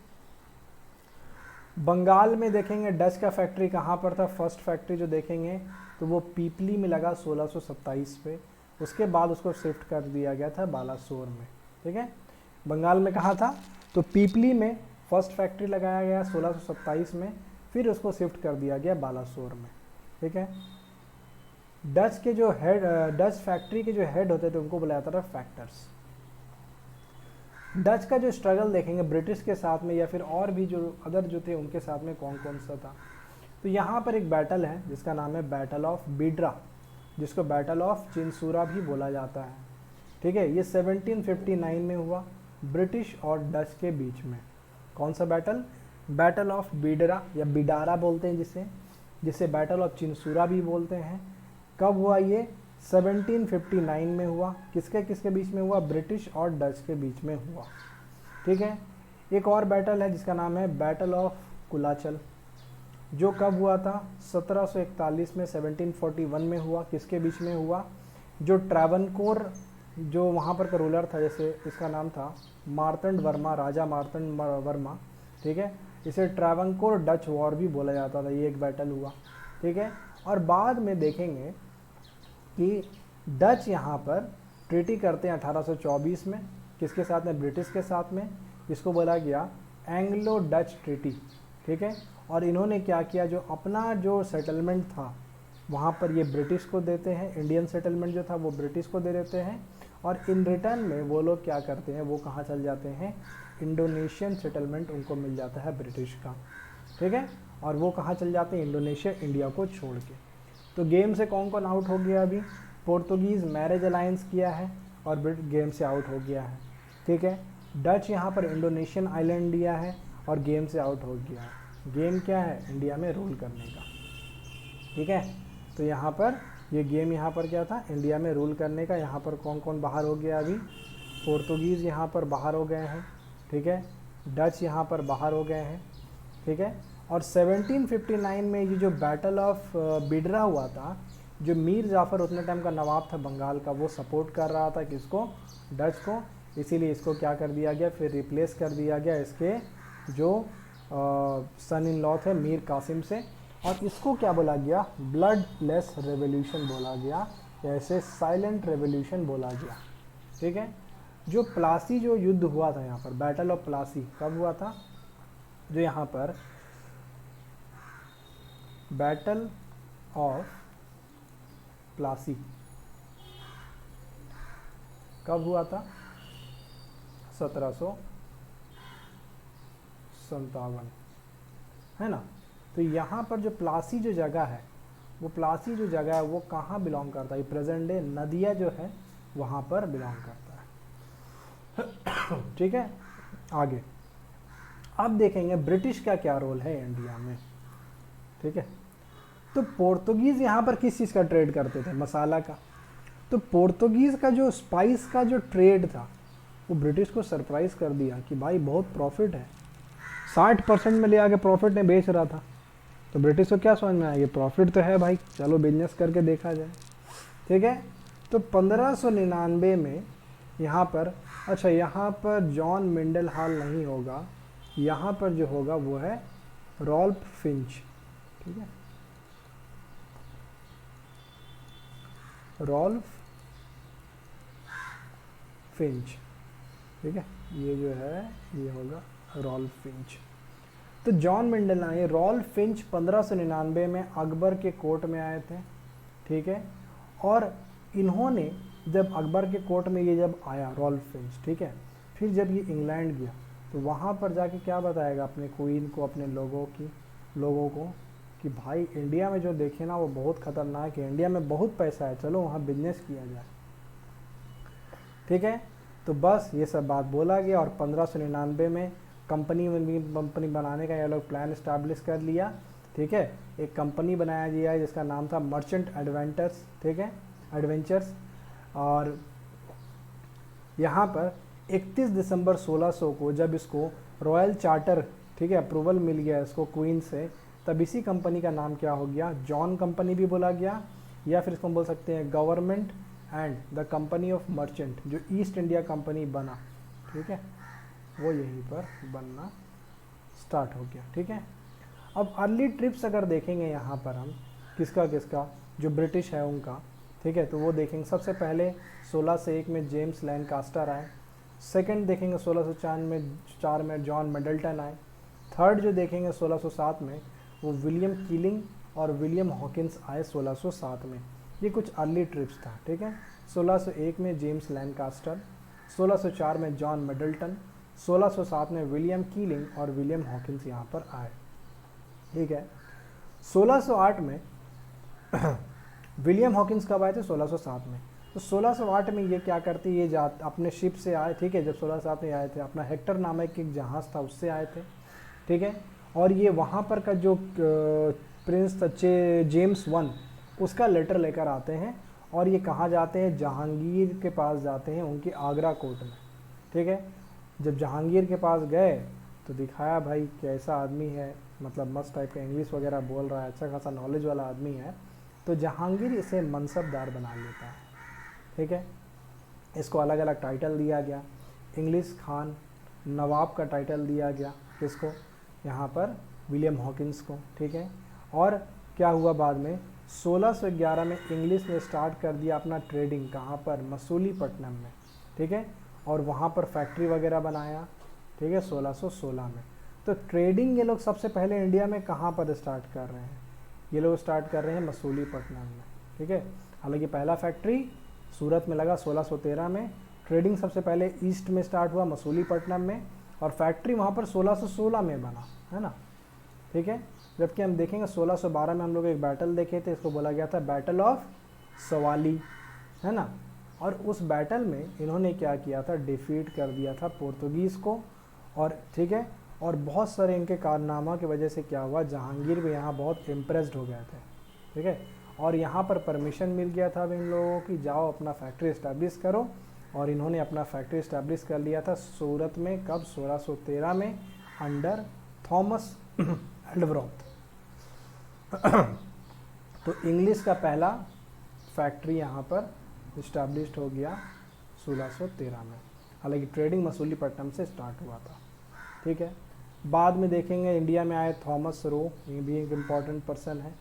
बंगाल में देखेंगे डच का फैक्ट्री कहाँ पर था? फर्स्ट फैक्ट्री जो देखेंगे तो वो पीपली में लगा 1627 पे। उसके बाद उसको शिफ्ट कर दिया गया था बालासोर में, ठीक है। बंगाल में कहाँ था? तो पीपली में फर्स्ट फैक्ट्री लगाया गया 1627 में, फिर उसको शिफ्ट कर दिया गया बालासोर में, ठीक है। डच के जो हेड, डच फैक्ट्री के जो हेड होते थे उनको बुलाया जाता था फैक्टर्स। डच का जो स्ट्रगल देखेंगे ब्रिटिश के साथ में या फिर और भी जो अदर जो थे उनके साथ में कौन कौन सा था। तो यहाँ पर एक बैटल है जिसका नाम है बैटल ऑफ बिड्रा, जिसको बैटल ऑफ चिंसूरा भी बोला जाता है। ठीक है, ये 1759 में हुआ ब्रिटिश और डच के बीच में। कौन सा बैटल? बैटल ऑफ बिडरा या बिडारा बोलते हैं जिसे, जिसे बैटल ऑफ चिंसूरा भी बोलते हैं। कब हुआ ये? 1759 में हुआ। किसके किसके बीच में हुआ? ब्रिटिश और डच के बीच में हुआ। ठीक है, एक और बैटल है जिसका नाम है बैटल ऑफ कुलाचल, जो कब हुआ था? 1741 में, 1741 में हुआ। किसके बीच में हुआ? जो ट्रावनकोर जो वहाँ पर का रूलर था, जैसे इसका नाम था मार्तंड वर्मा, राजा मार्तंड वर्मा। ठीक है, इसे ट्रावनकोर डच वॉर भी बोला जाता था। ये एक बैटल हुआ। ठीक है, और बाद में देखेंगे कि डच यहाँ पर ट्रीटी करते हैं 1824 में। किसके साथ में? ब्रिटिश के साथ में। इसको बोला गया एंग्लो डच ट्रीटी। ठीक है, और इन्होंने क्या किया, जो अपना जो सेटलमेंट था वहाँ पर ये ब्रिटिश को देते हैं, इंडियन सेटलमेंट जो था वो ब्रिटिश को दे देते हैं, और इन रिटर्न में वो लोग क्या करते हैं, वो कहाँ चल जाते हैं? इंडोनेशियन सेटलमेंट उनको मिल जाता है ब्रिटिश का। ठीक है, और वो कहाँ चल जाते हैं? इंडोनेशिया, इंडिया को छोड़ के। तो गेम से कौन कौन आउट हो गया? अभी पोर्तुगीज़ मैरिज अलायंस किया है और ब्रिटिश गेम से आउट हो गया है। ठीक है, डच यहाँ पर इंडोनेशियन आइलैंड लिया है और गेम से आउट हो गया है। गेम क्या है? इंडिया में रूल करने का। ठीक है, तो यहाँ पर ये गेम यहाँ पर क्या था? इंडिया में रूल करने का। यहाँ पर कौन कौन बाहर हो गया? अभी पोर्तुगीज़ यहाँ पर बाहर हो गए हैं। ठीक है, डच यहाँ पर बाहर हो गए हैं। ठीक है, और 1759 में ये जो बैटल ऑफ बिडरा हुआ था, जो मीर जाफ़र उतने टाइम का नवाब था बंगाल का, वो सपोर्ट कर रहा था किसको? डच को। इसीलिए इसको क्या कर दिया गया? फिर रिप्लेस कर दिया गया इसके जो सन इन लॉ थे मीर कासिम से, और इसको क्या बोला गया? ब्लड लेस रेवोल्यूशन बोला गया, या ऐसे साइलेंट रेवोल्यूशन बोला गया। ठीक है, जो प्लासी जो युद्ध हुआ था यहाँ पर, बैटल ऑफ प्लासी कब हुआ था? जो यहाँ पर बैटल ऑफ प्लासी कब हुआ था? 1757, है ना। तो यहाँ पर जो प्लासी जो जगह है, वो प्लासी जो जगह है वो कहाँ बिलोंग करता है? प्रेजेंट डे नदिया जो है वहाँ पर बिलोंग करता है। ठीक है, आगे अब देखेंगे ब्रिटिश का क्या रोल है इंडिया में। ठीक है, तो पोर्तुगीज़ यहाँ पर किस चीज़ का ट्रेड करते थे? मसाला का। तो पोर्तुगीज़ का जो स्पाइस का जो ट्रेड था वो ब्रिटिश को सरप्राइज़ कर दिया कि भाई बहुत प्रॉफिट है। 60% में ले आके प्रॉफिट में बेच रहा था। तो ब्रिटिश को क्या समझ में आया? ये प्रॉफिट तो है भाई, चलो बिजनेस करके देखा जाए। ठीक है, तो 1599 में यहाँ पर, अच्छा यहाँ पर जॉन मिंडल हॉल नहीं होगा, यहाँ पर जो होगा वो है रॉल्फ फिंच। ठीक है, रॉल्फ फिंच। ठीक है, ये जो है ये होगा रॉल्फ फिंच। तो जॉन मिंडल आए, रॉल्फ फिंच 1599 में अकबर के कोर्ट में आए थे। ठीक है, और इन्होंने जब अकबर के कोर्ट में ये जब आया रॉल्फ फिंच, ठीक है, फिर जब ये इंग्लैंड गया तो वहाँ पर जाके क्या बताएगा अपने क्वीन को, अपने लोगों को कि भाई इंडिया में जो देखे ना वो बहुत ख़तरनाक है, इंडिया में बहुत पैसा है, चलो वहाँ बिजनेस किया जाए। ठीक है, तो बस ये सब बात बोला गया और 1599 में कंपनी बनाने का ये लोग प्लान इस्टेब्लिश कर लिया। ठीक है, एक कंपनी बनाया गया है जिसका नाम था मर्चेंट एडवेंचर्स। ठीक है, एडवेंचर्स। और यहाँ पर 31 दिसंबर 1600 को जब इसको रॉयल चार्टर, ठीक है, अप्रूवल मिल गया इसको क्वीन से, तब इसी कंपनी का नाम क्या हो गया? जॉन कंपनी भी बोला गया, या फिर इसको हम बोल सकते हैं government and the company of merchant. जो ईस्ट इंडिया कंपनी बना, ठीक है, वो यहीं पर बनना स्टार्ट हो गया। ठीक है, अब अर्ली ट्रिप्स अगर देखेंगे यहाँ पर हम किसका जो ब्रिटिश है उनका, ठीक है, तो वो देखेंगे सबसे पहले 1601 में जेम्स लैनकास्टर आए। सेकंड देखेंगे 1604 में जॉन मिडल्टन आए। थर्ड जो देखेंगे 1607 में वो विलियम कीलिंग और विलियम हॉकिंस आए 1607 में। ये कुछ अर्ली ट्रिप्स था। ठीक है, 1601 में जेम्स लैनकास्टर, 1604 में जॉन मिडल्टन, 1607 में विलियम कीलिंग और विलियम हॉकिंस यहाँ पर आए। ठीक है, 1608 में विलियम हॉकिंस कब आए थे? 1607 में। तो 1608 में ये क्या करते, ये जात अपने शिप से आए, ठीक है, जब 1607 में आए थे, अपना हेक्टर नामक एक जहाज़ था उससे आए थे, ठीक है। और ये वहाँ पर का जो प्रिंस था जेम्स वन, उसका लेटर लेकर आते हैं, और ये कहाँ जाते हैं? जहांगीर के पास जाते हैं, उनकी आगरा कोर्ट में, ठीक है। जब जहांगीर के पास गए तो दिखाया भाई कैसा आदमी है, मतलब मस्त टाइप का इंग्लिश वगैरह बोल रहा है, अच्छा खासा नॉलेज वाला आदमी है। तो जहांगीर इसे मनसबदार बना लेता है, ठीक है। इसको अलग अलग टाइटल दिया गया, इंग्लिश खान, नवाब का टाइटल दिया गया, किसको? यहाँ पर विलियम हॉकिंस को, ठीक है। और क्या हुआ बाद में? 1611 में इंग्लिश ने स्टार्ट कर दिया अपना ट्रेडिंग, कहाँ पर? मसूलीपट्टनम में, ठीक है। और वहाँ पर फैक्ट्री वगैरह बनाया, ठीक है, 1616 में। तो ट्रेडिंग ये लोग सबसे पहले इंडिया में कहाँ पर स्टार्ट कर रहे हैं? ये लोग स्टार्ट कर रहे हैं मसूलीपट्टनम में, ठीक है। हालांकि पहला फैक्ट्री सूरत में लगा 1613 में, ट्रेडिंग सबसे पहले ईस्ट में स्टार्ट हुआ मसूलीपट्टनम में, और फैक्ट्री वहाँ पर 1616 में बना, है ना, ठीक है। जबकि हम देखेंगे 1612 में हम लोग एक बैटल देखे थे, इसको बोला गया था बैटल ऑफ सवाली, है ना। और उस बैटल में इन्होंने क्या किया था? डिफीट कर दिया था पोर्तुगीज़ को, और ठीक है, और बहुत सारे इनके कारनामा की वजह से क्या हुआ? जहांगीर भी यहाँ बहुत इम्प्रेस्ड हो गए थे, ठीक है। और यहाँ पर परमिशन मिल गया था अब इन लोगों की, जाओ अपना फैक्ट्री इस्टेब्लिश करो, और इन्होंने अपना फैक्ट्री इस्टेब्लिश कर लिया था सूरत में, कब? 1613 में, अंडर थॉमस एल्डरवर्थ। तो इंग्लिश का पहला फैक्ट्री यहाँ पर इस्टेब्लिश्ड हो गया 1613 में। हालांकि ट्रेडिंग मसूलीपट्टनम से स्टार्ट हुआ था, ठीक है। बाद में देखेंगे इंडिया में आए थॉमस रो, ये भी एक इम्पॉर्टेंट पर्सन है,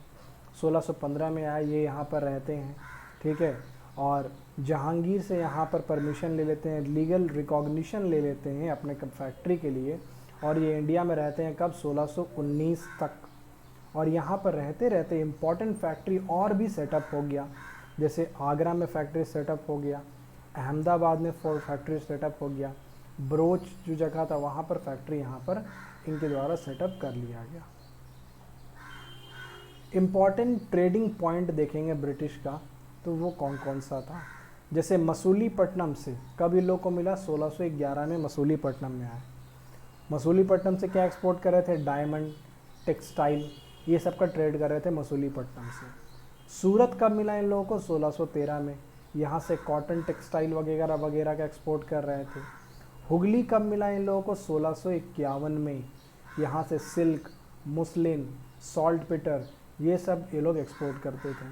1615 में आए, ये यहाँ पर रहते हैं, ठीक है। और जहांगीर से यहाँ पर परमिशन ले लेते हैं, लीगल रिकॉग्निशन ले लेते हैं अपने फैक्ट्री के लिए, और ये इंडिया में रहते हैं कब? 1619 तक। और यहाँ पर रहते रहते इम्पॉर्टेंट फैक्ट्री और भी सेटअप हो गया, जैसे आगरा में फैक्ट्री सेटअप हो गया, अहमदाबाद में फैक्ट्री सेटअप हो गया, बरोच जो जगह था वहाँ पर फैक्ट्री यहाँ पर इनके द्वारा सेटअप कर लिया गया। इम्पॉर्टेंट ट्रेडिंग पॉइंट देखेंगे ब्रिटिश का, तो वो कौन कौन सा था? जैसे मसूलीपट्टनम से कब इन लोग को मिला? 1611 में मसूलीपट्टनम में आए। मसूलीपट्टनम से क्या एक्सपोर्ट कर रहे थे? डायमंड, टेक्सटाइल, ये सब का ट्रेड कर रहे थे मसूलीपट्टनम से। सूरत कब मिला इन लोगों को? 1613 में, यहाँ से कॉटन, टेक्सटाइल वगैरह वगैरह का एक्सपोर्ट कर रहे थे। हुगली कब मिला इन लोगों को? 1651 में, यहाँ से सिल्क, मुस्लिन, सॉल्ट पिटर, ये सब ये लोग एक्सपोर्ट करते थे।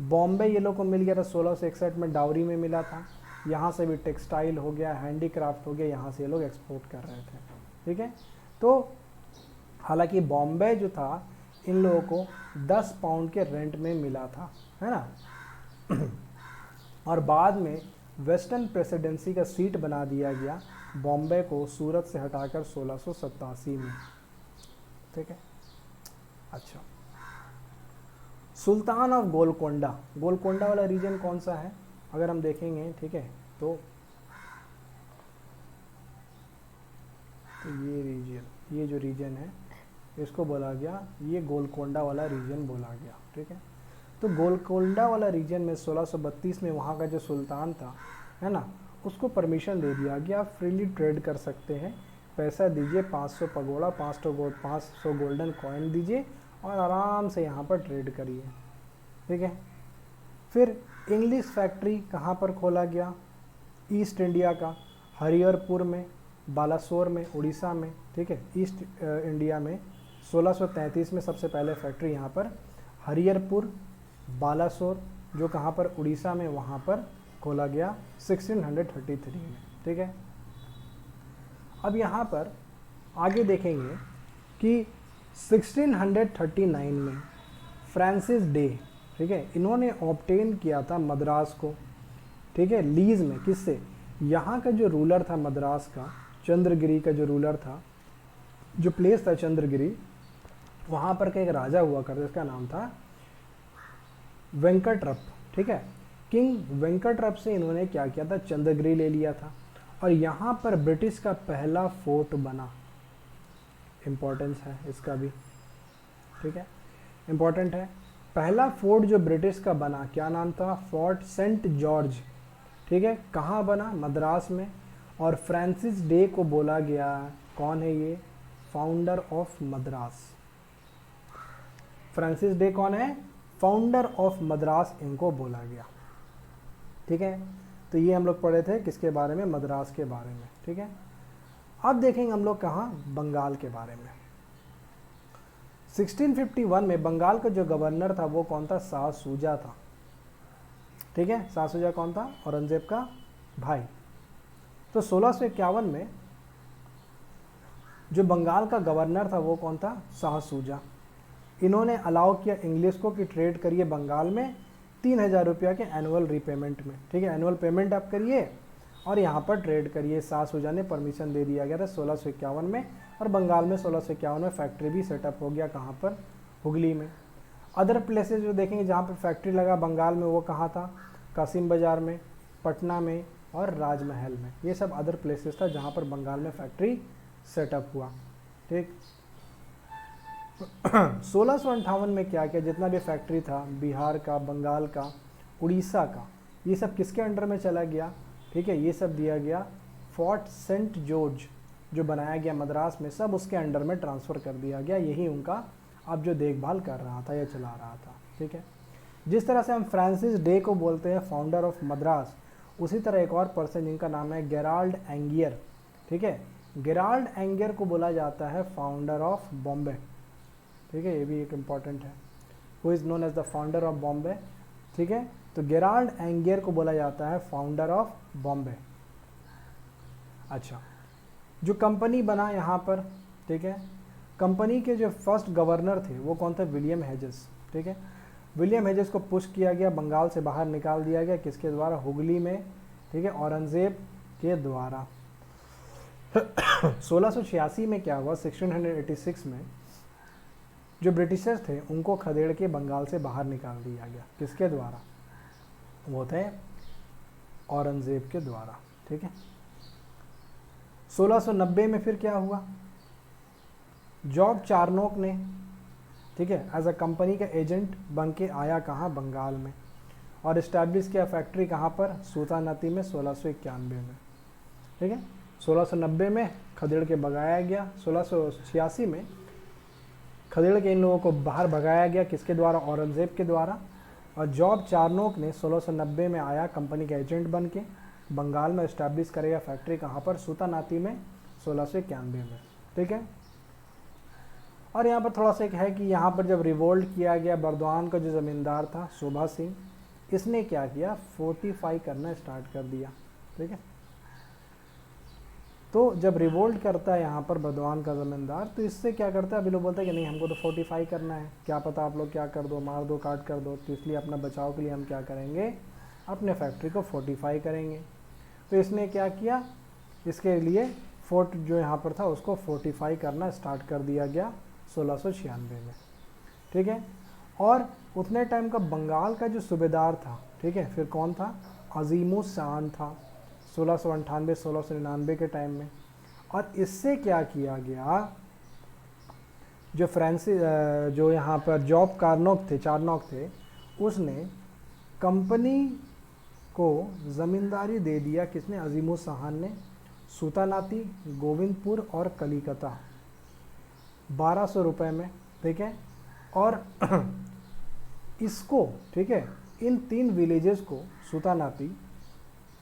बॉम्बे ये लोग को मिल गया था 1661 में, डावरी में मिला था, यहाँ से भी टेक्सटाइल हो गया, हैंडीक्राफ्ट हो गया, यहाँ से ये लोग एक्सपोर्ट कर रहे थे, ठीक है। तो हालांकि बॉम्बे जो था इन लोगों को 10 पाउंड के रेंट में मिला था, है ना। और बाद में वेस्टर्न प्रेसिडेंसी का सीट बना दिया गया बॉम्बे को सूरत से हटाकर 1687 में, ठीक है। अच्छा, सुल्तान ऑफ गोलकोंडा, गोलकोंडा वाला रीजन कौन सा है अगर हम देखेंगे, ठीक है, तो ये रीजन, ये जो रीजन है इसको बोला गया, ये गोलकोंडा वाला रीजन बोला गया, ठीक है। तो गोलकोंडा वाला रीजन में 1632 में वहाँ का जो सुल्तान था, है ना, उसको परमिशन दे दिया गया, आप फ्रीली ट्रेड कर सकते हैं, पैसा दीजिए, 500 पगोड़ा, 500 गोल्डन कॉइन दीजिए और आराम से यहाँ पर ट्रेड करिए, ठीक है। फिर इंग्लिश फैक्ट्री कहाँ पर खोला गया? ईस्ट इंडिया का हरिहरपुर में, बालासोर में, उड़ीसा में, ठीक है, ईस्ट इंडिया में 1633 में सबसे पहले फैक्ट्री यहाँ पर हरिहरपुर, बालासोर, जो कहाँ पर? उड़ीसा में, वहाँ पर खोला गया 1633 में, ठीक है। अब यहाँ पर आगे देखेंगे कि 1639 में फ्रांसिस डे, ठीक है, इन्होंने ऑब्टेन किया था मद्रास को, ठीक है, लीज में, किससे? यहाँ का जो रूलर था मद्रास का, चंद्रगिरी का जो रूलर था, जो प्लेस था चंद्रगिरी, वहाँ पर का एक राजा हुआ करता, इसका नाम था वेंकटरप, ठीक है। किंग वेंकटरप से इन्होंने क्या किया था? चंद्रगिरी ले लिया था, और यहाँ पर ब्रिटिश का पहला फोर्ट बना, इम्पोर्टेंस है इसका भी, ठीक है। इंपॉर्टेंट है। पहला फोर्ट जो ब्रिटिश का बना, क्या नाम था? फोर्ट सेंट जॉर्ज, ठीक है। कहाँ बना? मद्रास में। और फ्रांसिस डे को बोला गया, कौन है ये? Founder of Madras. Francis day कौन है? फाउंडर ऑफ मद्रास इनको बोला गया, ठीक है। तो ये हम लोग पढ़े थे किसके बारे में? मद्रास के बारे में, ठीक है। अब देखेंगे हम लोग कहाँ? बंगाल के बारे में। 1651 में बंगाल का जो गवर्नर था वो कौन था? शाह सूजा था, ठीक है। शाह सूजा कौन था? औरंगजेब का भाई। तो 1651 में जो बंगाल का गवर्नर था वो कौन था? शाह सूजा। इन्होंने अलाउ किया इंग्लिश को कि ट्रेड करिए बंगाल में 3000 रुपया के एनुअल रीपेमेंट में, ठीक है। एनुअल पेमेंट आप करिए और यहाँ पर ट्रेड करिए। शाह सूजा ने परमिशन दे दिया गया था 1651 में। और बंगाल में 1651 में फैक्ट्री भी सेटअप हो गया, कहाँ पर? हुगली में। अदर प्लेसेस जो देखेंगे जहाँ पर फैक्ट्री लगा बंगाल में वो कहाँ था? कासिम बाज़ार में, पटना में और राजमहल में। ये सब अदर प्लेसेस था जहाँ पर बंगाल में फैक्ट्री सेटअप हुआ, ठीक। 1658 में क्या किया? जितना भी फैक्ट्री था बिहार का, बंगाल का, उड़ीसा का, ये सब किसके अंडर में चला गया? ठीक है, ये सब दिया गया फोर्ट सेंट जॉर्ज जो बनाया गया मद्रास में, सब उसके अंडर में ट्रांसफ़र कर दिया गया। यही उनका अब जो देखभाल कर रहा था या चला रहा था, ठीक है। जिस तरह से हम फ्रांसिस डे को बोलते हैं फाउंडर ऑफ मद्रास, उसी तरह एक और पर्सन जिनका नाम है गेराल्ड एंगियर, ठीक है। गेराल्ड एंगियर को बोला जाता है फाउंडर ऑफ बॉम्बे, ठीक है। ये भी एक इम्पॉर्टेंट है, who is known as the founder of Bombay, ठीक है। तो गेराल्ड एंगियर को बोला जाता है फाउंडर ऑफ बॉम्बे। अच्छा, जो कंपनी बना यहाँ पर, ठीक है, कंपनी के जो फर्स्ट गवर्नर थे वो कौन थे? विलियम हेजेस, ठीक है। विलियम हेजेस को पुश किया गया, बंगाल से बाहर निकाल दिया गया, किसके द्वारा? हुगली में, ठीक है, औरंगजेब के द्वारा। 1686 में क्या हुआ? 1686 में जो ब्रिटिशर्स थे उनको खदेड़ के बंगाल से बाहर निकाल दिया गया, किसके द्वारा? वो थे औरंगजेब के द्वारा, ठीक है। 1690 में फिर क्या हुआ? जॉब चार्नोक ने, ठीक है, एज अ कंपनी का एजेंट बन के आया, कहाँ? बंगाल में, और इस्टेब्लिश किया फैक्ट्री कहाँ पर? सूतानाती में 1691 में, ठीक है। 1690 में खदेड़ के भगाया गया, 1686 में खदेड़ के इन लोगों को बाहर भगाया गया, किसके द्वारा? औरंगजेब के द्वारा। और जॉब चार्नोक ने 1690 में आया कंपनी का एजेंट बन के, बंगाल में इस्टेब्लिश करेगा फैक्ट्री कहाँ पर? सूतानाती में 1691 में, ठीक है। और यहाँ पर थोड़ा सा एक है कि यहाँ पर जब रिवोल्ट किया गया, बर्दवान का जो ज़मींदार था शोभा सिंह, इसने क्या किया? फोर्टिफाई करना स्टार्ट कर दिया, ठीक है। तो जब रिवोल्ट करता है यहाँ पर बर्दवान का ज़मींदार, तो इससे क्या करता है? अभी लोग बोलते हैं कि नहीं हमको तो फोर्टिफाई करना है, क्या पता आप लोग क्या कर दो, मार दो, काट कर दो, तो इसलिए अपना बचाव के लिए हम क्या करेंगे? अपने फैक्ट्री को फोर्टिफाई करेंगे। तो इसने क्या किया? इसके लिए फोर्ट जो यहाँ पर था उसको फोर्टिफाई करना स्टार्ट कर दिया गया 1696 में, ठीक है। और उतने टाइम का बंगाल का जो सूबेदार था, ठीक है, फिर कौन था? अजीमुस शान था 1698-1699 के टाइम में। और इससे क्या किया गया? जो यहाँ पर जॉब चार्नोक थे, उसने कंपनी को ज़मींदारी दे दिया, किसने? अजीमुस शान ने। सूतानाती, गोविंदपुर और कलिकता 1200 रुपये में, ठीक है। और इसको, ठीक है, इन 3 विलेजेस को, सूतानाती,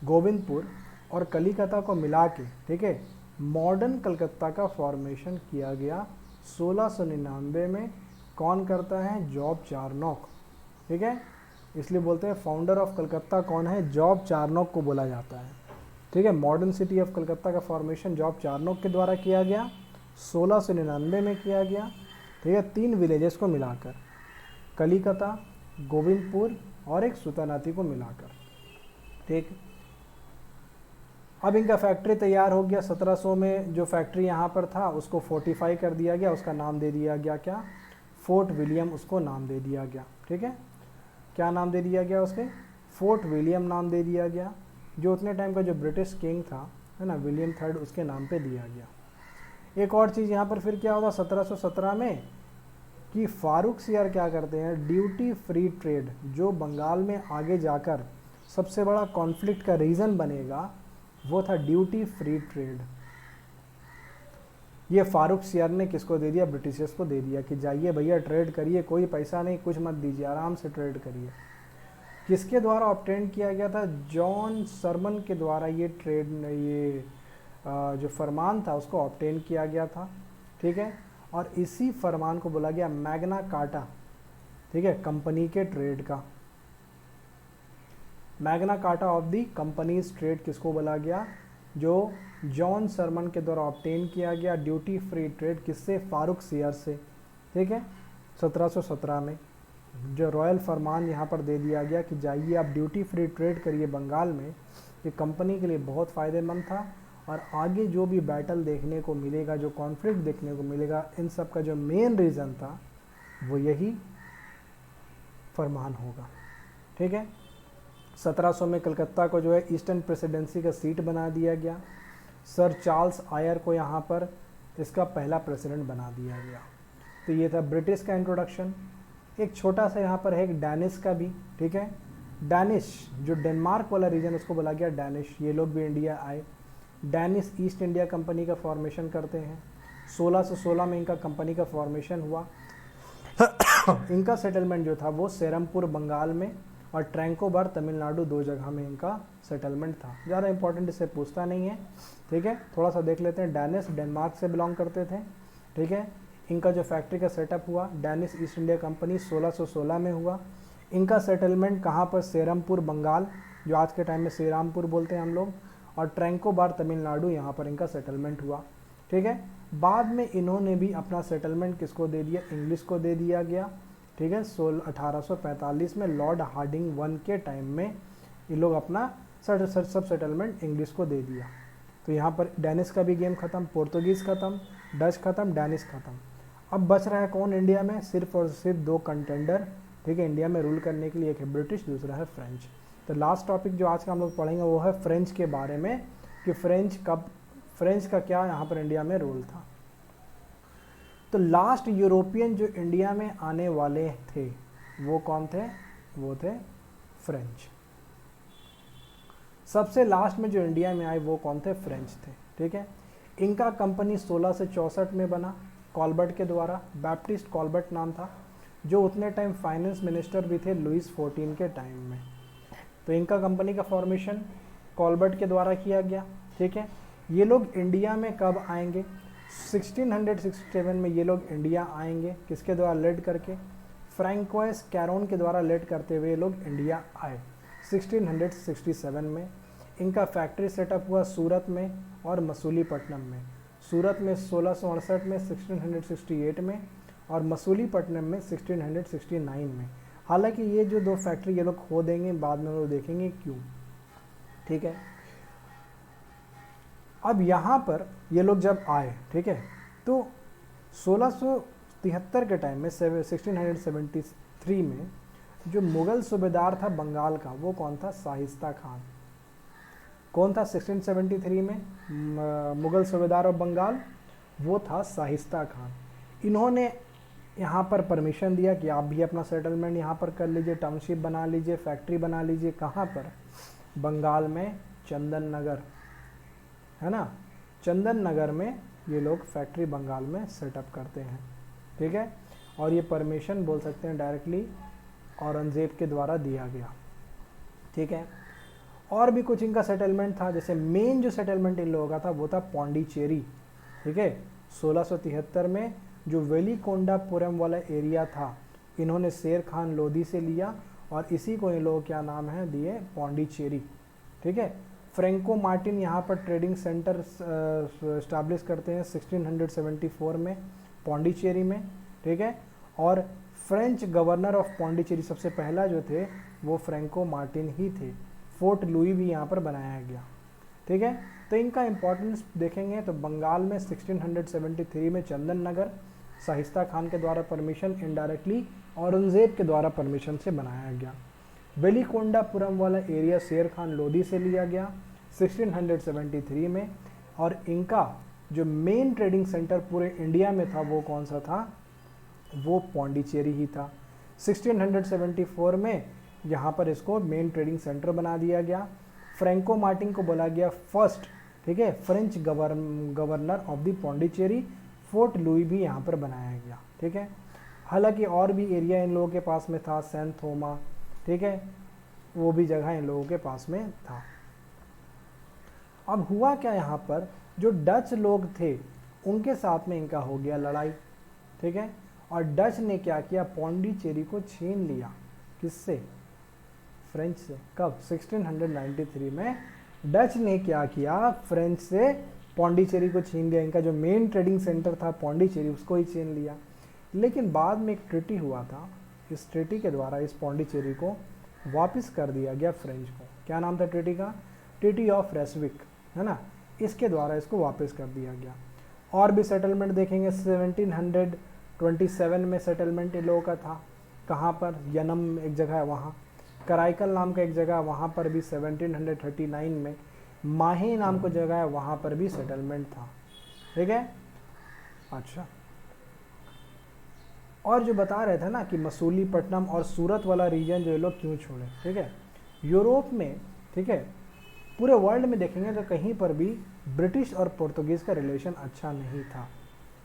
गोविंदपुर और कलिकता को मिला के, ठीक है, मॉडर्न कलकत्ता का फॉर्मेशन किया गया 1699 में। कौन करता है? जॉब चार्नोक, ठीक है। इसलिए बोलते हैं फाउंडर ऑफ कलकत्ता कौन है? जॉब चार्नोक को बोला जाता है, ठीक है। मॉडर्न सिटी ऑफ कलकत्ता का फॉर्मेशन जॉब चार्नोक के द्वारा किया गया, 1699 में किया गया, ठीक है, 3 विलेजेस को मिलाकर, कलिकता, गोविंदपुर और एक सूतानाती को मिलाकर, ठीक। अब इनका फैक्ट्री तैयार हो गया। 1700 में जो फैक्ट्री यहाँ पर था उसको फोर्टिफाई कर दिया गया, उसका नाम दे दिया गया क्या? फोर्ट विलियम, उसको नाम दे दिया गया, ठीक है। क्या नाम दे दिया गया उसके? फोर्ट विलियम नाम दे दिया गया, जो उतने टाइम का जो ब्रिटिश किंग था, है ना, विलियम III, उसके नाम पे दिया गया। एक और चीज़ यहाँ पर फिर क्या होगा 1717 में, कि फारूक सियार क्या करते हैं, ड्यूटी फ्री ट्रेड जो बंगाल में आगे जाकर सबसे बड़ा कॉन्फ्लिक्ट का रीज़न बनेगा वो था ड्यूटी फ्री ट्रेड। ये फारूक सियार ने किसको दे दिया, ब्रिटिशर्स को दे दिया कि जाइए भैया ट्रेड करिए, कोई पैसा नहीं कुछ मत दीजिए, आराम से ट्रेड करिए। किसके द्वारा ऑब्टेन किया गया था, जॉन सरमन के द्वारा ये ट्रेड जो फरमान था उसको ऑब्टेन किया गया था, ठीक है। और इसी फरमान को बोला गया मैग्ना कार्टा, ठीक है, कंपनी के ट्रेड का। Magna carta of the companies trade किसको बोला गया, जो जॉन सरमन के द्वारा ऑब्टेन किया गया ड्यूटी फ्री ट्रेड, किससे, फारूक सियार से, ठीक है, 1717 में जो रॉयल फरमान यहाँ पर दे दिया गया कि जाइए आप ड्यूटी फ्री ट्रेड करिए बंगाल में। ये कंपनी के लिए बहुत फ़ायदेमंद था और आगे जो भी बैटल देखने को मिलेगा, जो कॉन्फ्लिक्ट देखने को मिलेगा, इन सब का जो मेन रीज़न था वो यही फरमान होगा, ठीक है। 1700 में कलकत्ता को जो है ईस्टर्न प्रेसिडेंसी का सीट बना दिया गया। सर चार्ल्स आयर को यहाँ पर इसका पहला प्रेसिडेंट बना दिया गया। तो ये था ब्रिटिश का इंट्रोडक्शन। एक छोटा सा यहाँ पर है एक डैनिश का भी, ठीक है। डैनिश जो डेनमार्क वाला रीजन उसको बोला गया डैनिश, ये लोग भी इंडिया आए। डैनिश ईस्ट इंडिया कंपनी का फॉर्मेशन करते हैं। 1616 में इनका कंपनी का फॉर्मेशन हुआ। इनका सेटलमेंट जो था वो सेरमपुर बंगाल में और ट्रैंकोबार तमिलनाडु, दो जगह में इनका सेटलमेंट था। ज़्यादा इंपॉर्टेंट इससे पूछता नहीं है, ठीक है। थोड़ा सा देख लेते हैं। डैनिश डेनमार्क से बिलोंग करते थे, ठीक है। इनका जो फैक्ट्री का सेटअप हुआ डैनिश ईस्ट इंडिया कंपनी 1616 में हुआ। इनका सेटलमेंट कहाँ पर, सेरमपुर बंगाल, जो आज के टाइम में श्रीरामपुर बोलते हैं हम लोग, और ट्रैंकोबार तमिलनाडु, यहाँ पर इनका सेटलमेंट हुआ, ठीक है। बाद में इन्होंने भी अपना सेटलमेंट किसको दे दिया, इंग्लिश को दे दिया गया, ठीक है। 1845 में लॉर्ड हार्डिंग वन के टाइम में ये लोग अपना सब सेटलमेंट इंग्लिश को दे दिया। तो यहाँ पर डैनिश का भी गेम खत्म, पोर्तुगीज़ खत्म, डच खत्म, डैनिश खत्म। अब बच रहा है कौन इंडिया में, सिर्फ और सिर्फ दो कंटेंडर, ठीक है, इंडिया में रूल करने के लिए। एक है ब्रिटिश, दूसरा है फ्रेंच। तो लास्ट टॉपिक जो आज का हम लोग पढ़ेंगे वो है फ्रेंच के बारे में, कि फ्रेंच का क्या यहाँ पर इंडिया में रोल था। तो लास्ट यूरोपियन जो इंडिया में आने वाले थे वो कौन थे, वो थे फ्रेंच। सबसे लास्ट में जो इंडिया में आए वो कौन थे, फ्रेंच थे, ठीक है। इनका कंपनी 1664 में बना कॉलबर्ट के द्वारा, बैप्टिस्ट कॉलबर्ट नाम था, जो उतने टाइम फाइनेंस मिनिस्टर भी थे लुइस 14 के टाइम में। तो इनका कंपनी का फॉर्मेशन कॉलबर्ट के द्वारा किया गया, ठीक है। ये लोग इंडिया में कब आएंगे, 1667 में ये लोग इंडिया आएंगे, किसके द्वारा लेड करके, फ्रैंकोइस कैरोन के द्वारा लेड करते हुए ये लोग इंडिया आए 1667 में। इनका फैक्ट्री सेटअप हुआ सूरत में और मसूलीपट्टनम में। सूरत में 1668 में, 1668 में, और मसूलीपट्टनम में 1669 में। हालांकि ये जो दो फैक्ट्री ये लोग खो देंगे, बाद में वो देखेंगे क्यों, ठीक है। अब यहाँ पर ये लोग जब आए, ठीक है, तो 1673 के टाइम में 1673 में जो मुग़ल सूबेदार था बंगाल का वो कौन था, शाइस्ता खान। कौन था 1673 में मुग़ल सूबेदार ऑफ बंगाल, वो था शाइस्ता खान। इन्होंने यहाँ पर परमिशन दिया कि आप भी अपना सेटलमेंट यहाँ पर कर लीजिए, टाउनशिप बना लीजिए, फैक्ट्री बना लीजिए। कहाँ पर, बंगाल में चंदन नगर, है ना, चंदन नगर में ये लोग फैक्ट्री बंगाल में सेटअप करते हैं, ठीक है। और ये परमिशन बोल सकते हैं डायरेक्टली औरंगज़ेब के द्वारा दिया गया, ठीक है। और भी कुछ इनका सेटलमेंट था, जैसे मेन जो सेटलमेंट इन लोगों का था वो था पौंडीचेरी, ठीक है। 1673 में जो वेलिकोंडापुरम वाला एरिया था इन्होंने शेर खान लोधी से लिया और इसी को इन लोगों क्या नाम है दिए, पौंडीचेरी, ठीक है। फ्रैंको मार्टिन यहाँ पर ट्रेडिंग सेंटर इस्टेब्लिश करते हैं 1674 में पौंडीचेरी में, ठीक है। और फ्रेंच गवर्नर ऑफ पौंडीचेरी सबसे पहला जो थे वो फ्रैंको मार्टिन ही थे। फोर्ट लुई भी यहाँ पर बनाया गया, ठीक है। तो इनका इम्पोर्टेंस देखेंगे तो बंगाल में 1673 में चंदन नगर शाइस्ता खान के द्वारा परमिशन, इनडायरेक्टली औरंगज़ेब के द्वारा परमिशन से बनाया गया। वेलिकोंडापुरम वाला एरिया शेर खान लोधी से लिया गया 1673 में। और इनका जो मेन ट्रेडिंग सेंटर पूरे इंडिया में था वो कौन सा था, वो पौंडीचेरी ही था। 1674 में यहाँ पर इसको मेन ट्रेडिंग सेंटर बना दिया गया। फ्रैंको मार्टिन को बोला गया फर्स्ट, ठीक है, French governor of the Pondicherry. Fort Louis भी यहाँ पर बनाया गया, ठीक है। हालांकि और भी एरिया इन लोगों के पास में था, सैन थोमा, ठीक है, वो भी जगह इन लोगों के पास में था। अब हुआ क्या, यहाँ पर जो डच लोग थे उनके साथ में इनका हो गया लड़ाई, ठीक है। और डच ने क्या किया, पौंडीचेरी को छीन लिया। किससे? फ्रेंच से। कब? 1693 में डच ने क्या किया, फ्रेंच से पौंडीचेरी को छीन लिया। इनका जो मेन ट्रेडिंग सेंटर था पौंडीचेरी, उसको ही छीन लिया। लेकिन बाद में एक ट्रीटी हुआ था, इस ट्रीटी के द्वारा इस पौंडीचेरी को वापस कर दिया गया फ्रेंच को। क्या नाम था ट्रीटी का? ट्रीटी ऑफ रेसविक, है ना। इसके द्वारा इसको वापस कर दिया गया। और भी सेटलमेंट देखेंगे, 1727 में सेटलमेंट इन लोगों का था। कहाँ पर? यनम एक जगह है वहाँ। कराइकल नाम का एक जगह, वहाँ पर भी 1739 में। माही नाम को जगह है, वहाँ पर भी सेटलमेंट था, ठीक है। अच्छा, और जो बता रहे थे ना कि मसूलीपट्टनम और सूरत वाला रीजन जो ये लोग क्यों छोड़े, ठीक है। यूरोप में, ठीक है, पूरे वर्ल्ड में देखेंगे तो कहीं पर भी ब्रिटिश और पुर्तगीज़ का रिलेशन अच्छा नहीं था,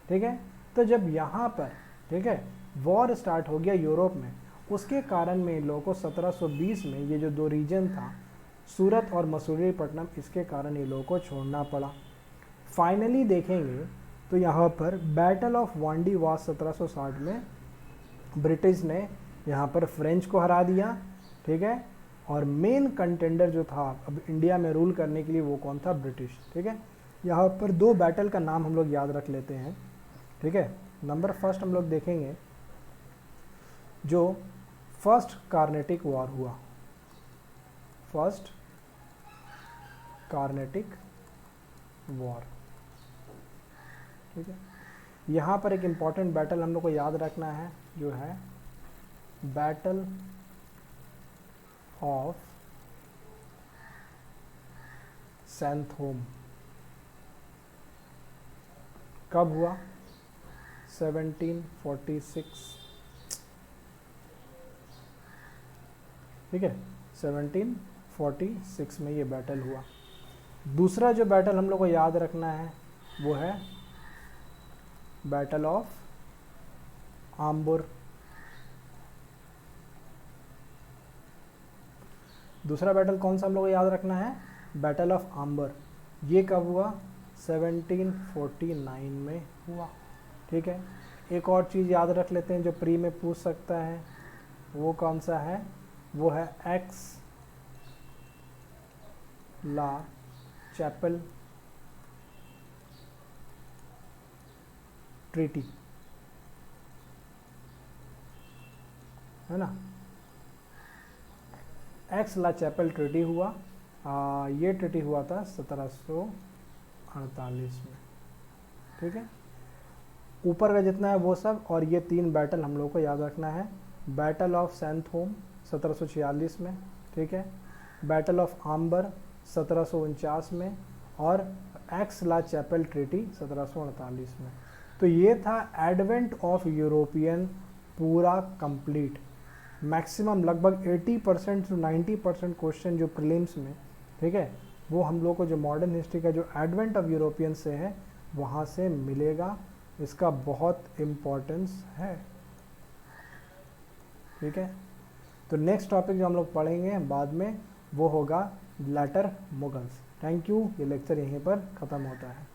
ठीक है। तो जब यहाँ पर, ठीक है, वॉर स्टार्ट हो गया यूरोप में, उसके कारण में इन लोगों को 1720 में ये जो दो रीजन था, सूरत और मसूलीपट्टनम, इसके कारण ये लोगों को छोड़ना पड़ा। फाइनली देखेंगे तो यहाँ पर बैटल ऑफ वांडी वास 1760 में ब्रिटिश ने यहाँ पर फ्रेंच को हरा दिया, ठीक है। और मेन कंटेंडर जो था अब इंडिया में रूल करने के लिए, वो कौन था? ब्रिटिश, ठीक है। यहाँ पर दो बैटल का नाम हम लोग याद रख लेते हैं, ठीक है। नंबर फर्स्ट हम लोग देखेंगे जो फर्स्ट कार्नेटिक वॉर हुआ, फर्स्ट कार्नेटिक वॉर, ठीक है। यहाँ पर एक इम्पॉर्टेंट बैटल हम लोग को याद रखना है, जो है बैटल ऑफ सैंथोम। कब हुआ? 1746, ठीक है, 1746 में ये बैटल हुआ। दूसरा जो बैटल हम लोग को याद रखना है वो है बैटल ऑफ आम्बुर। दूसरा बैटल कौन सा हम लोग को याद रखना है? Battle of Amber. ये कब हुआ? 1749 में हुआ, ठीक है। एक और चीज़ याद रख लेते हैं जो प्री में पूछ सकता है, वो कौन सा है? वो है एक्स ला चैपल ट्रीटी, है ना। एक्स ला चैपल ट्रीटी हुआ। ये ट्रीटी हुआ था 1748 में, ठीक है। ऊपर का जितना है वो सब, और ये तीन बैटल हम लोग को याद रखना है। बैटल ऑफ सैंथोम 1746 में, ठीक है। बैटल ऑफ आम्बर 1749 में, और एक्स ला चैपल ट्रीटी 1748 में। तो ये था एडवेंट ऑफ यूरोपियन पूरा कंप्लीट। मैक्सिमम लगभग 80% टू 90% क्वेश्चन जो प्रीलिम्स में, ठीक है, वो हम लोग को जो मॉडर्न हिस्ट्री का जो एडवेंट ऑफ यूरोपियन से है वहाँ से मिलेगा। इसका बहुत इम्पोर्टेंस है, ठीक है। तो नेक्स्ट टॉपिक जो हम लोग पढ़ेंगे बाद में वो होगा लेटर मुगल्स। Thank you. ये लेक्चर यहीं पर ख़त्म होता है।